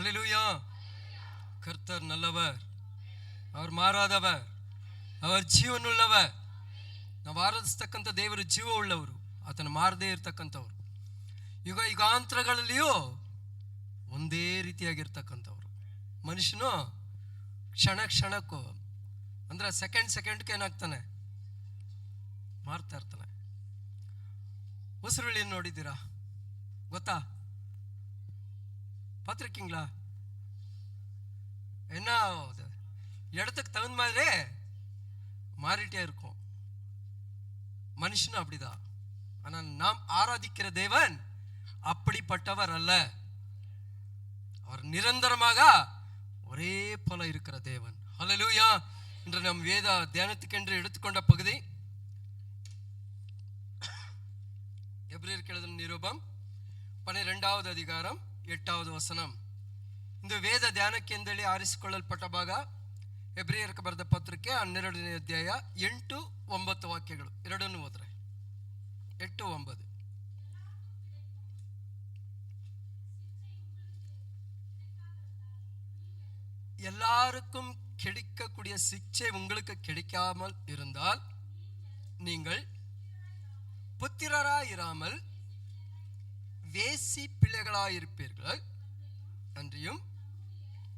ஹல்லேலூயா. கர்த்தர் நல்லவர், அவர் ಮಾರಾದவர், அவர் ಜೀವನುಳ್ಳவர். ನಾವು ಆರಾಧಿಸ್ತಕ್ಕಂಥ ದೇವರು ಜೀವ ಉಳ್ಳವರು, ಆತನ ಮಾರದೇ ಇರ್ತಕ್ಕಂಥವ್ರು. ಯುಗ ಯುಗಾಂತರಗಳಲ್ಲಿಯೂ ಒಂದೇ ರೀತಿಯಾಗಿರ್ತಕ್ಕಂಥವ್ರು. ಮನುಷ್ಯನು ಕ್ಷಣ ಕ್ಷಣಕ್ಕೂ ಅಂದ್ರೆ ಸೆಕೆಂಡ್ಗೆ ಏನಾಗ್ತಾನೆ, ಮಾರ್ತಾ ಇರ್ತಾನೆ. ಉಸಿರುಳಿ ನೋಡಿದ್ದೀರಾ ಗೊತ್ತಾ? பார்த்துருக்கீங்களா? என்ன இடத்துக்கு தகுந்த மாதிரி மாறிட்டே இருக்கும். மனுஷனும் அப்படிதான். ஆனால் நாம் ஆராதிக்கிற தேவன் அப்படிப்பட்டவர் அல்ல. அவர் நிரந்தரமாக ஒரே போல இருக்கிற தேவன். ஹல்லேலூயா. இன்று நம் வேத தியானத்துக்கென்று எடுத்துக்கொண்ட பகுதி எபிரேயருக்கு எழுதின நிருபம் 12வது அதிகாரம் 8வது ವಚನ. இந்த வேத ಧ್ಯಾನಕ್ಕೆಂದೇಳಿ ಆರಿಸಿಕೊಳ್ಳಲ್ಪಟ್ಟ ಭಾಗ ಎಬ್ರಿಯರಿಗೆ ಬರೆದ ಪತ್ರಿಕೆ 12ನೇ ಅಧ್ಯಾಯ 8-9 ವಾಕ್ಯಗಳು. ಎರಡನ್ನು ಓದ್ರೆ 8-9. எல்லாருக்கும் கிடைக்கக்கூடிய சிக்ஷை உங்களுக்கு கிடைக்காமல் இருந்தால் நீங்கள் புத்திரராயிராமல் வேசி பிள்ளைகளாயிருப்பீர்கள். அன்றியும்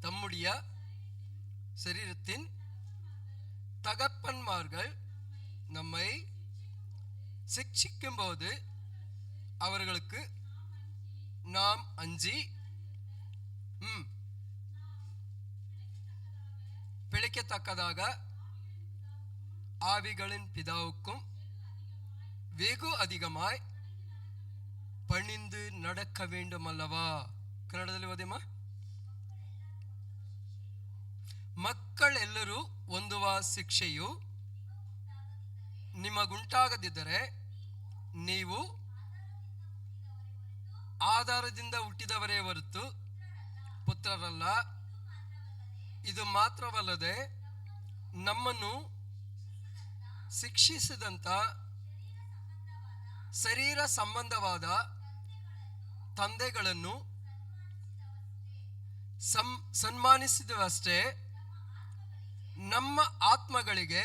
தம்முடைய சரீரத்தின் தகப்பன்மார்கள் நம்மை சிக்ஷிக்கும் போது அவர்களுக்கு நாம் அஞ்சி பிழைக்கத்தக்கதாக ஆவிகளின் பிதாவுக்கும் வெகு அதிகமாய் பணிந்து நடக்க வேண்டும் அல்லவா? ಕನ್ನಡದಲ್ಲಿ ಓದಿಮ್ಮ. ಮಕ್ಕಳೆಲ್ಲರೂ ಹೊಂದುವ ಶಿಕ್ಷೆಯು ನಿಮಗುಂಟಾಗದಿದ್ದರೆ ನೀವು ಆಧಾರದಿಂದ ಹುಟ್ಟಿದವರೇ ಹೊರತು ಪುತ್ರರಲ್ಲ. ಇದು ಮಾತ್ರವಲ್ಲದೆ ನಮ್ಮನ್ನು ಶಿಕ್ಷಿಸಿದಂಥ ಶರೀರ ಸಂಬಂಧವಾದ ತಂದೆಗಳನ್ನು ಸನ್ಮಾನಿಸಿದವಷ್ಟೇ ನಮ್ಮ ಆತ್ಮಗಳಿಗೆ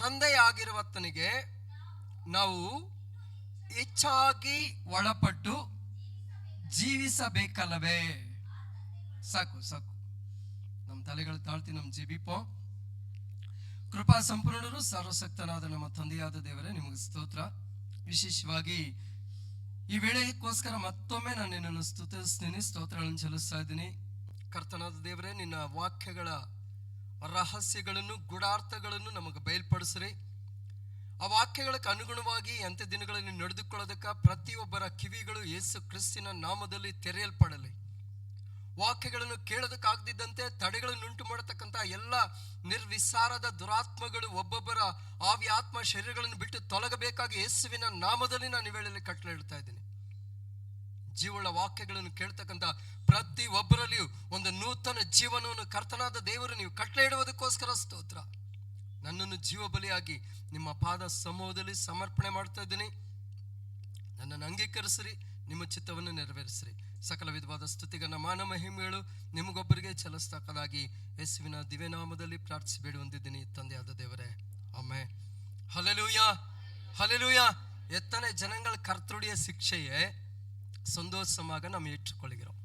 ತಂದೆಯಾಗಿರುವತನಿಗೆ ನಾವು ಹೆಚ್ಚಾಗಿ ಒಳಪಟ್ಟು ಜೀವಿಸಬೇಕಲ್ಲವೇ? ಸಾಕು ಸಾಕು, ನಮ್ಮ ತಲೆಗಳು ತಾಳ್ತಿ, ನಮ್ಮ ಜೀವಿಪೋ. ಕೃಪಾ ಸಂಪೂರ್ಣರು ಸರ್ವಶಕ್ತನಾದ ನಮ್ಮ ತಂದೆಯಾದ ದೇವರೇ, ನಿಮಗೆ ಸ್ತೋತ್ರ. ವಿಶೇಷವಾಗಿ ಈ ವೇಳೆಗೋಸ್ಕರ ಮತ್ತೊಮ್ಮೆ ನಾನು ನಿನ್ನನ್ನು ಸ್ತುತಿಸ್ತೀನಿ, ಸ್ತೋತ್ರಗಳನ್ನು ಚೆಲ್ಲಿಸ್ತಾ ಇದ್ದೀನಿ. ಕರ್ತನಾದ ದೇವರೇ, ನಿನ್ನ ವಾಕ್ಯಗಳ ರಹಸ್ಯಗಳನ್ನು ಗೂಢಾರ್ಥಗಳನ್ನು ನಮಗೆ ಬಯಲ್ಪಡಿಸ್ರಿ. ಆ ವಾಕ್ಯಗಳಿಗೆ ಅನುಗುಣವಾಗಿ ಅಂತ್ಯ ದಿನಗಳಲ್ಲಿ ನಡೆದುಕೊಳ್ಳೋದಕ್ಕೆ ಪ್ರತಿಯೊಬ್ಬರ ಕಿವಿಗಳು ಯೇಸು ಕ್ರಿಸ್ತಿನ ನಾಮದಲ್ಲಿ ತೆರೆಯಲ್ಪಡಲಿ. ವಾಕ್ಯಗಳನ್ನು ಕೇಳೋದಕ್ಕಾಗದಿದ್ದಂತೆ ತಡೆಗಳನ್ನುಂಟು ಮಾಡತಕ್ಕಂಥ ಎಲ್ಲ ನಿರ್ವಿಸಾರದ ದುರಾತ್ಮಗಳು ಒಬ್ಬೊಬ್ಬರ ಆವಿ ಆತ್ಮ ಶರೀರಗಳನ್ನು ಬಿಟ್ಟು ತೊಲಗಬೇಕಾಗಿ ಯೇಸುವಿನ ನಾಮದಲ್ಲಿ ನಾನು ಇವೆಳೆಯಲ್ಲಿ ಕಟ್ಟಲೆ ಇಡ್ತಾ ಇದ್ದೀನಿ. ಜೀವಳ ವಾಕ್ಯಗಳನ್ನು ಕೇಳ್ತಕ್ಕಂಥ ಪ್ರತಿ ಒಬ್ಬರಲ್ಲಿಯೂ ಒಂದು ನೂತನ ಜೀವನವನ್ನು ಕರ್ತನಾದ ದೇವರು ನೀವು ಕಟ್ಟಲೆ ಇಡುವುದಕ್ಕೋಸ್ಕರ ಸ್ತೋತ್ರ. ನನ್ನನ್ನು ಜೀವ ಬಲಿಯಾಗಿ ನಿಮ್ಮ ಪಾದ ಸಮೂಹದಲ್ಲಿ ಸಮರ್ಪಣೆ ಮಾಡ್ತಾ ಇದ್ದೀನಿ. ನನ್ನನ್ನು ಅಂಗೀಕರಿಸ್ರಿ, ನಿಮ್ಮ ಚಿತ್ತವನ್ನು ನೆರವೇರಿಸ್ರಿ. ಸಕಲ ವಿಧವಾದ ಸ್ತುತಿಗನ್ನ ಮಾನ ಮಹಿಮೆಗಳು ನಿಮಗೊಬ್ಬರಿಗೆ ಚಲಿಸ್ತಕ್ಕದಾಗಿ ಯೇಸುವಿನ ದಿವ್ಯನಾಮದಲ್ಲಿ ಪ್ರಾರ್ಥಿಸಿ ಬೇಡಿ ಹೊಂದಿದ್ದೀನಿ ತಂದೆಯಾದ ದೇವರೇ, ಆಮೆನ್. ஹல்லேலூயா, ஹல்லேலூயா. எத்தனை ஜனங்கள் கர்த்தருடைய சிக்ஷையை சந்தோஷமாக நாம் ஏற்றுக்கொள்கிறோம்?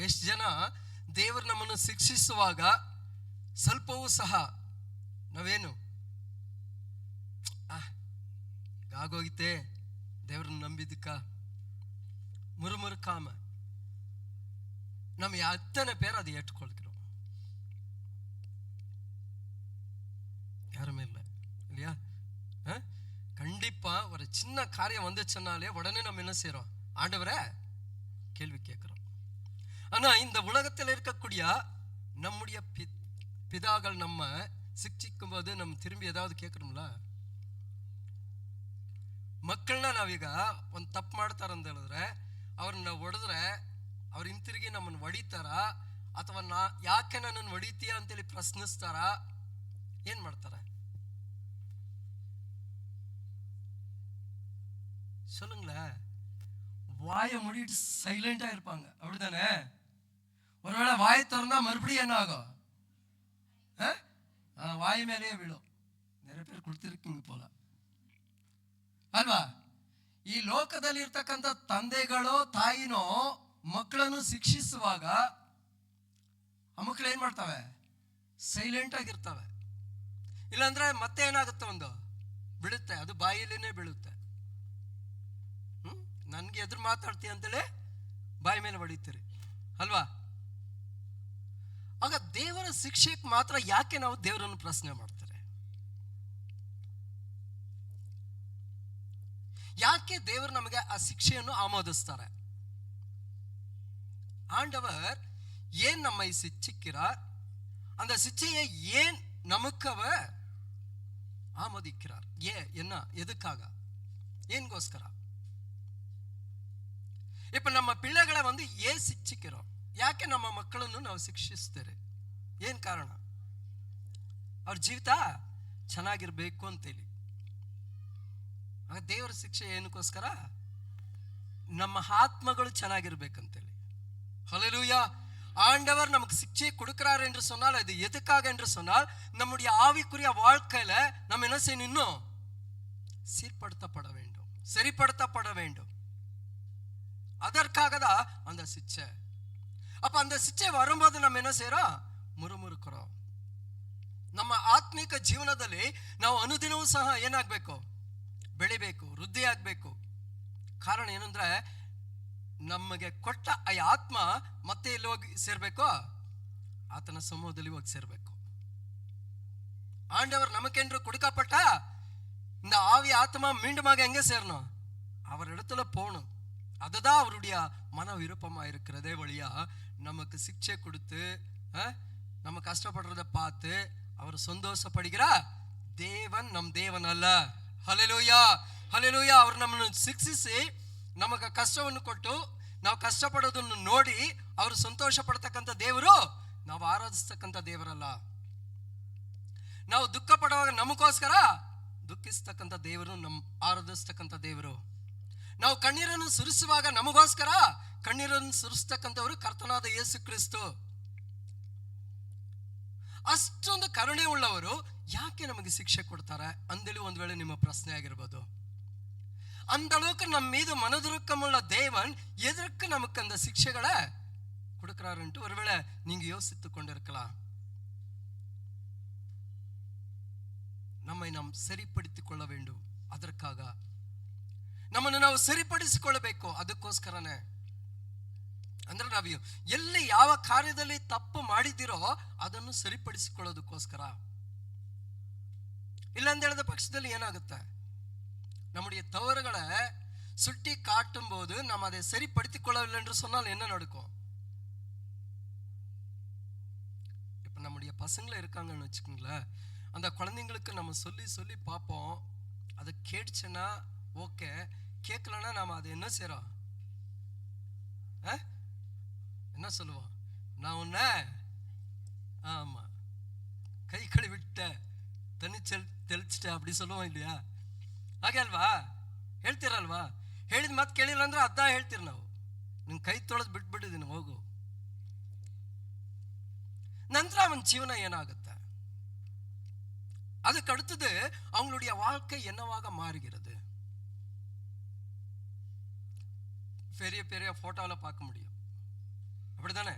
ಎಷ್ಟು ಜನ ದೇವರು ನಮ್ಮನ್ನು ಶಿಕ್ಷಿಸುವಾಗ ಸ್ವಲ್ಪವೂ ಸಹ ನಾವೇನು ಆಗೋಗಿತ್ತೆ ದೇವ್ರನ್ನ ನಂಬಿದ್ದಕ್ಕ முறுமுறுக்காம நம்ம எத்தனை பேர் அதை ஏற்றுக்கொள்கிறோம்? யாருமே இல்லை இல்லையா? கண்டிப்பா ஒரு சின்ன காரியம் வந்துச்சுன்னாலே உடனே நம்ம என்ன செய்யறோம்? ஆண்டவரே கேள்வி கேட்கிறோம். ஆனா இந்த உலகத்தில் இருக்கக்கூடிய நம்முடைய பிதாக்கள் நம்ம ಶಿಕ್ಷಿக்கும் போது நம்ம திரும்பி ஏதாவது கேட்கணும்ல? ಮಕ್ಕಳನ್ನ ನಾವೀಗ ಒಂದು ತಪ್ಪು ಮಾಡ್ತಾರಂತ ಹೇಳಿದ್ರೆ ಅವ್ರನ್ನ ಹೊಡೆದ್ರೆ ಅವ್ರು ಹಿಂತಿರುಗಿ ನಮ್ಮನ್ನು ಹೊಡಿತಾರ, ಅಥವಾ ಯಾಕೆ ನನ್ನನ್ನು ಹೊಡಿತೀಯ ಅಂತೇಳಿ ಪ್ರಶ್ನಿಸ್ತಾರ? ಏನ್ ಮಾಡ್ತಾರೆ? சொல்லுங்களேன். வாயை மூடிட்டு சைலண்டா இருப்பாங்க, அப்படித்தானே? ஒருவேளை வாயை திறந்தா மறுபடியும் என்ன ஆகும்? வாய் மேலேயே விழும். நிறைய பேர் கொடுத்திருக்கீங்க போல ಅಲ್ವಾ? ಈ ಲೋಕದಲ್ಲಿ ಇರ್ತಕ್ಕಂಥ ತಂದೆಗಳೋ ತಾಯಿನೋ ಮಕ್ಕಳನ್ನು ಶಿಕ್ಷಿಸುವಾಗ ಆ ಮಕ್ಕಳು ಏನ್ ಮಾಡ್ತವೆ? ಸೈಲೆಂಟ್ ಆಗಿರ್ತವೆ. ಇಲ್ಲಾಂದ್ರೆ ಮತ್ತೆ ಏನಾಗುತ್ತೆ, ಒಂದು ಬೀಳುತ್ತೆ, ಅದು ಬಾಯಲ್ಲಿನೇ ಬೀಳುತ್ತೆ. ನನ್ಗೆ ಎದುರು ಮಾತಾಡ್ತೀಯ ಅಂತೇಳಿ ಬಾಯಿ ಮೇಲೆ ಹೊಡಿತೀರಿ ಅಲ್ವಾ? ಆಗ ದೇವರ ಶಿಕ್ಷೆಗೆ ಮಾತ್ರ ಯಾಕೆ ನಾವು ದೇವರನ್ನು ಪ್ರಶ್ನೆ ಮಾಡ್ತಾರೆ? ಯಾಕೆ ದೇವರು ನಮಗೆ ಆ ಶಿಕ್ಷೆಯನ್ನು ಆಮೋದಿಸ್ತಾರೆ? ஆண்டவர் ஏன் நம்மை சிட்சிக்கிறார்? அந்த சிச்சையை ஏன் நமக்கவ ஆமோதிக்கிறார்? என்ன, எதுக்காக, ஏன்ಗೋಸ್ಕರ? இப்ப நம்ம பிள்ளைகளை ஏன் ಶಿಕ್ಷಿக்கிறோம்? ಯಾಕೆ ನಮ್ಮ ಮಕ್ಕಳನ್ನು ನಾವು ಶಿಕ್ಷಿಸ್ತೇವೆ? ಏನ್ ಕಾರಣ? ಅವ್ರ ಜೀವಿತ ಚೆನ್ನಾಗಿರ್ಬೇಕು ಅಂತೇಳಿ. ಆಗ ದೇವರ ಶಿಕ್ಷೆ ಏನಕ್ಕೋಸ್ಕರ? நம்ம ஆத்மಗಳು ಚೆನ್ನಾಗಿರ್ಬೇಕಂತೇಳಿ. ஹல்லேலூயா. ஆண்டவர் நமக்கு சிக்ஷை கொடுக்கிறார் என்று சொன்னால் அது எதுக்காக என்று சொன்னால் நம்முடைய ஆவிக்குரிய வாழ்க்கையில நம்ம என்ன செய்யணும்? இன்னும் சீர்படுத்தப்பட வேண்டும், சரிப்படுத்தப்பட வேண்டும். அதற்காக தான் அந்த ಶಿಕ್ಷೆ. அப்ப அந்த ಶಿಕ್ಷೆ வரும்போது நம்ம என்ன செய்யறோம்? ಮುರುಮುರುக்கிறோம். ನಮ್ಮ ಆತ್ಮಿಕ ಜೀವನದಲ್ಲಿ ನಾವು ಅನುದಿನವೂ ಸಹ ಏನಾಗಬೇಕು? ಬೆಳಿಬೇಕು, ವೃದ್ಧಿ ಆಗ್ಬೇಕು. ಕಾರಣ ಏನಂದ್ರೆ ನಮಗೆ ಕೊಟ್ಟ ಈ ಆತ್ಮ ಮತ್ತೆ ಎಲ್ಲಿ ಹೋಗಿ ಸೇರ್ಬೇಕು? ಆತನ ಸಮೂಹದಲ್ಲಿ ಹೋಗಿ ಸೇರ್ಬೇಕು. ஆண்டவர் நமக்கென்று கொடுக்கப்பட்ட இந்த ஆவி ஆத்மா மீண்டுமாக எங்க சேரணும்? அவர் இடத்துல போகணும். அதுதான் அவருடைய மன விருப்பமா இருக்கிறதே வழியா நமக்கு சிக்ஷை கொடுத்து நம்ம கஷ்டப்படுறத பார்த்து அவர் சந்தோஷப்படுகிற தேவன் நம் தேவன் அல்ல. Hallelujah, hallelujah. ಅವರು ನಮ್ಮನ್ನು ಶಿಕ್ಷಿಸಿ ನಮಗೆ ಕಷ್ಟವನ್ನು ಕೊಟ್ಟು ನಾವು ಕಷ್ಟಪಡೋದನ್ನು ನೋಡಿ ಅವರು ಸಂತೋಷ ಪಡ್ತಕ್ಕಂಥ ದೇವರು ನಾವು ಆರಾಧಿಸ್ತಕ್ಕಂಥ ದೇವರಲ್ಲ. ನಾವು ದುಃಖ ಪಡುವಾಗ ನಮಗೋಸ್ಕರ ದುಃಖಿಸ್ತಕ್ಕಂಥ ದೇವರು ಆರಾಧಿಸ್ತಕ್ಕಂಥ ದೇವರು. ನಾವು ಕಣ್ಣೀರನ್ನು ಸುರಿಸುವಾಗ ನಮಗೋಸ್ಕರ ಕಣ್ಣೀರನ್ನು ಸುರಿಸ್ತಕ್ಕಂಥವರು ಕರ್ತನಾದ ಯೇಸು ಕ್ರಿಸ್ತು. ಅಷ್ಟೊಂದು ಕರುಣೆ ಉಳ್ಳವರು ಯಾಕೆ ನಮಗೆ ಶಿಕ್ಷೆ ಕೊಡ್ತಾರೆ ಅಂದೇಳಿ ಒಂದು ವೇಳೆ ನಿಮ್ಮ ಪ್ರಶ್ನೆ ಆಗಿರ್ಬೋದು. அந்த அளவுக்கு நம் மீது மனதுருக்கமுள்ள தேவன் எதற்கு நமக்கு அந்த சிக்ஷைகளை கொடுக்கிறாருன்ட்டு ஒருவேளை நீங்க யோசித்துக் கொண்டிருக்கலாம். நம்மை நாம் சரிப்படுத்திக் கொள்ள வேண்டும். ಅದಕ್ಕಾಗ ನಮ್ಮನ್ನು ನಾವು ಸರಿಪಡಿಸಿಕೊಳ್ಳಬೇಕು. ಅದಕ್ಕೋಸ್ಕರನೇ ಅಂದ್ರೆ ನಾವು ಎಲ್ಲಿ ಯಾವ ಕಾರ್ಯದಲ್ಲಿ ತಪ್ಪು ಮಾಡಿದಿರೋ ಅದನ್ನು ಸರಿಪಡಿಸಿಕೊಳ್ಳೋದಕ್ಕೋಸ್ಕರ. ಇಲ್ಲ ಅಂತ ಹೇಳಿದ ಪಕ್ಷದಲ್ಲಿ ಏನಾಗುತ್ತೆ? நம்முடைய தவறுகளை சுட்டி காட்டும் போது நம்ம அதை சரிப்படுத்திக் கொள்ளவில்லை என்று சொன்னால் என்ன நடக்கும்? இப்ப நம்முடைய பசங்களை இருக்காங்கன்னு வச்சுக்கோங்களேன், அந்த குழந்தைங்களுக்கு நம்ம சொல்லி சொல்லி பார்ப்போம். அது கேட்டுச்சுன்னா ஓகே, கேட்கலன்னா நாம அதை என்ன செய்யறோம்? என்ன சொல்லுவோம்? நான் உன்ன ஆமா ಕೈ ಕಳಿಬಿಟ್ಟೆ, ತನಿ ತೆಲ್ಚಿಟ್ಟೆ அப்படி சொல்லுவோம் இல்லையா? ಹಾಗೆ ಅಲ್ವಾ? ಹೇಳ್ತೀರಲ್ವಾ? ಹೇಳಿದ ಮಾತು ಕೇಳಿಲ್ಲ ಅಂದ್ರೆ ಅದ್ದ ಹೇಳ್ತೀರಿ ನಾವು, ನಿನ್ ಕೈ ತೊಳೆದು ಬಿಟ್ಬಿಟ್ಟಿದ್ದೀನಿ ಹೋಗು. ನಂತರ ಅವನ ಜೀವನ ಏನಾಗುತ್ತೆ? அதுக்கு அடுத்தது அவங்களுடைய வாழ்க்கை என்னவாக மாறுகிறது? பெரிய பெரிய போட்டோல பார்க்க முடியும், அப்படித்தானே?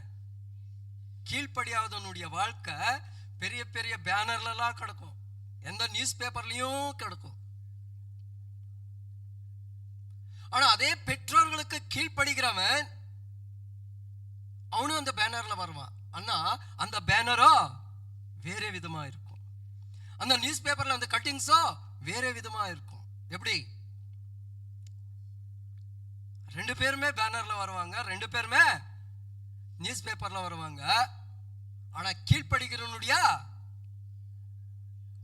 கீழ்ப்படியாதவனுடைய வாழ்க்கை பெரிய பெரிய பேனர்ல எல்லாம் கிடக்கும், எந்த நியூஸ் பேப்பர்லயும் கிடக்கும். ஆனா அதே பெற்றோர்களுக்கு கீழ்ப்படுகிறவன் அவனும் அந்த பேனர்ல வருவான். ஆனா அந்த பேனரோ வேற விதமா இருக்கும், அந்த நியூஸ் பேப்பர்ல அந்த கட்டிங்ஸோ வேற விதமா இருக்கும். எப்படி? ரெண்டு பேருமே பேனர்ல வருவாங்க, ரெண்டு பேருமே நியூஸ் பேப்பர்ல வருவாங்க. ஆனா கீழ்ப்படுகிறவனுடைய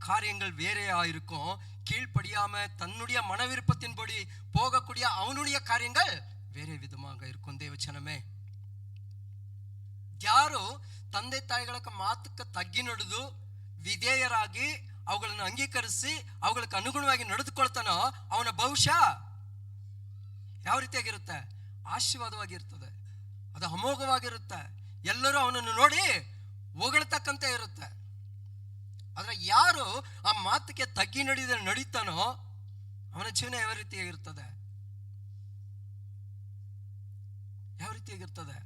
காரியங்கள் வேறையா இருக்கும். கீழ்ப்படியாம தன்னுடைய மன விருப்பத்தின்படி போகக்கூடிய அவனுடைய காரியங்கள் வேற விதமாக இருக்கும். ದೇವಚನமே, ಯಾರು ತಂದೆ ತಾಯಿಗಳ ಮಾತಕ್ಕೆ ತಗ್ಗಿ ನಡೆದು ವಿಧೇಯರಾಗಿ ಅವುಗಳನ್ನು ಅಂಗೀಕರಿಸಿ ಅವುಗಳಿಗೆ ಅನುಗುಣವಾಗಿ ನಡೆದುಕೊಳ್ತಾನೋ ಅವನ ಭವಿಷ್ಯ ಯಾವ ರೀತಿಯಾಗಿರುತ್ತೆ? ಆಶೀರ್ವಾದವಾಗಿರ್ತದೆ, ಅದು ಅಮೋಘವಾಗಿರುತ್ತೆ. ಎಲ್ಲರೂ ಅವನನ್ನು ನೋಡಿ ಹೊಗಳ್ತಕ್ಕಂತೆ ಇರುತ್ತೆ. ಆದ್ರೆ ಯಾರು ಆ ಮಾತಿಗೆ ತಗ್ಗಿ ನಡೀತಾನೋ ಅವನ ಜೀವನ ಯಾವ ರೀತಿಯಾಗಿರ್ತದೆ? ಯಾವ ರೀತಿಯಾಗಿರ್ತದೆ?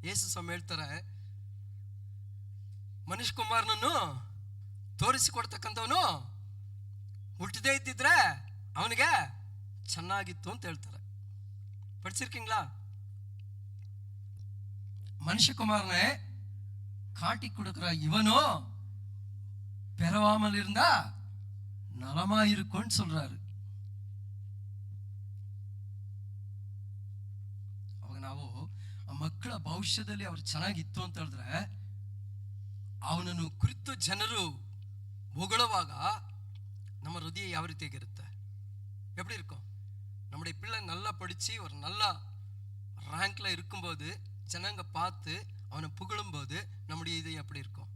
ಯೇಸು ಸ್ವಾಮಿ ಹೇಳ್ತಾರೆ, ಮನುಷ್ಯ ಕುಮಾರನನ್ನು ತೋರಿಸಿಕೊಡ್ತಕ್ಕಂಥವನು ಹುಟ್ಟದೇ ಇದ್ದಿದ್ರೆ ಅವನಿಗೆ ಚೆನ್ನಾಗಿತ್ತು ಅಂತ ಹೇಳ್ತಾರೆ. ಪಡಿಸಿರ್ಕಿಂಗ್ಲಾ? மனுஷகுமாரனே காட்டி கொடுக்கிற இவனோ பெறவாமல் இருந்தா நலமா இருக்கும்னு சொல்றாரு. ಅವಾಗ ನಾವು ಆ ಮಕ್ಕಳ ಭವಿಷ್ಯದಲ್ಲಿ ಅವ್ರು ಚೆನ್ನಾಗಿತ್ತು ಅಂತ ಹೇಳಿದ್ರೆ ಅವನನ್ನು ಕುರಿತು ಜನರು ಹೊಗಳುವಾಗ நம்ம ಹೃದಯ ಯಾವ ರೀತಿಯಾಗಿರುತ್ತೆ? எப்படி இருக்கும்? நம்முடைய பிள்ளை நல்லா படிச்சு ஒரு நல்ல ரேங்க்ல இருக்கும்போது ஜனங்க பார்த்து அவனை புகழும்போது நம்முடைய இது எப்படி இருக்கும்?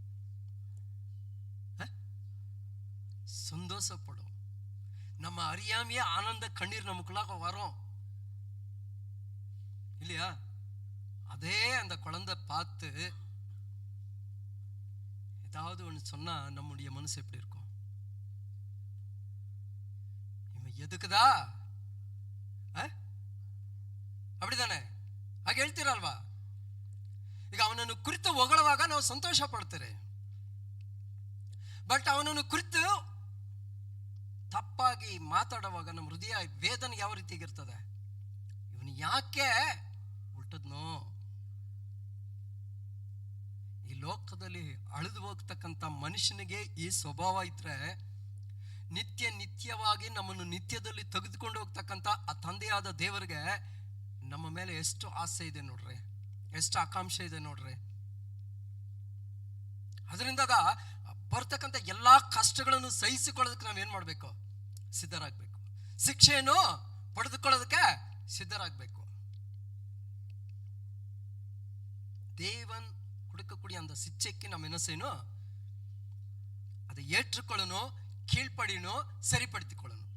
சந்தோஷப்படும். நம்ம அறியாமையே ஆனந்த கண்ணீர் நமக்குள்ளாக வரும் இல்லையா? அதே அந்த குழந்தை பார்த்து ஏதாவது ஒன்று சொன்னா நம்முடைய மனசு எப்படி இருக்கும்? இவன் எதுக்குதா அப்படிதானே? ಹಾಗೆ ಹೇಳ್ತೀರಲ್ವಾ? ಈಗ ಅವನನ್ನು ಕುರಿತು ಹೊಗಳುವಾಗ ನಾವು ಸಂತೋಷ ಪಡ್ತೇವೆ. ಬಟ್ ಅವನನ್ನು ಕುರಿತು ತಪ್ಪಾಗಿ ಮಾತಾಡುವಾಗ ನಮ್ಮ ಹೃದಯ ವೇದನೆ ಯಾವ ರೀತಿಯಾಗಿರ್ತದೆ? ಇವನು ಯಾಕೆ ಹುಟ್ಟದ್ನೋ? ಈ ಲೋಕದಲ್ಲಿ ಅಳಿದು ಹೋಗ್ತಕ್ಕಂಥ ಮನುಷ್ಯನಿಗೆ ಈ ಸ್ವಭಾವ ಇದ್ರೆ ನಿತ್ಯವಾಗಿ ನಮ್ಮನ್ನು ನಿತ್ಯದಲ್ಲಿ ತೆಗೆದುಕೊಂಡು ಹೋಗ್ತಕ್ಕಂಥ ಆ ತಂದೆಯಾದ ದೇವರಿಗೆ ನಮ್ಮ ಮೇಲೆ ಎಷ್ಟು ಆಸೆ ಇದೆ ನೋಡ್ರಿ, ಎಷ್ಟು ಆಕಾಂಕ್ಷೆ ಇದೆ ನೋಡ್ರಿ. ಅದರಿಂದಾಗ ಬರ್ತಕ್ಕಂಥ ಎಲ್ಲಾ ಕಷ್ಟಗಳನ್ನು ಸಹಿಸಿಕೊಳ್ಳೋದಕ್ಕೆ ನಾವೇನ್ ಮಾಡ್ಬೇಕು? ಸಿದ್ಧರಾಗಬೇಕು. ಶಿಕ್ಷೆಯನ್ನು ಪಡೆದುಕೊಳ್ಳೋದಕ್ಕೆ ಸಿದ್ಧರಾಗಬೇಕು. தேவன் கொடுக்கக்கூடிய அந்த சிச்சைக்கு நம்ம என்ன செய்யணும்? அதை ஏற்றுக்கொள்ளணும், கீழ்ப்படியணும், சரிப்படுத்திக் கொள்ளணும்.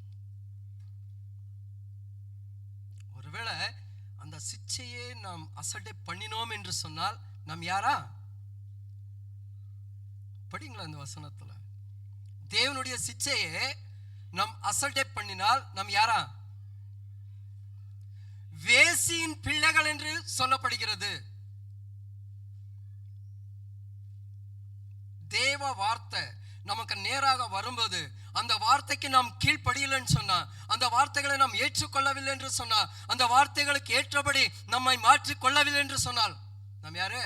ஒருவேளை அந்த சிச்சையை நாம் அசட்டை பண்ணினோம் என்று சொன்னால் நாம் யாரா? படிங்களா இந்த வசனத்துல? தேவனுடைய சிச்சையை நாம் அசட்டை பண்ணினால் நாம் யாரா? வேசியின் பிள்ளைகள் என்று சொல்லப்படுகிறது. தேவ வார்த்தை நமக்கு நேராக வரும்போது அந்த வார்த்தைக்கு நாம் கீழ்ப்படியலன்னு சொன்னா, அந்த வார்த்தைகளை நாம் ஏற்றுக்கொள்ளவில்லை என்று சொன்னால், அந்த வார்த்தைகளுக்கு ஏற்றபடி நம்மை மாற்றிக் கொள்ளவில்லை என்று சொன்னால் நாம் யாரு?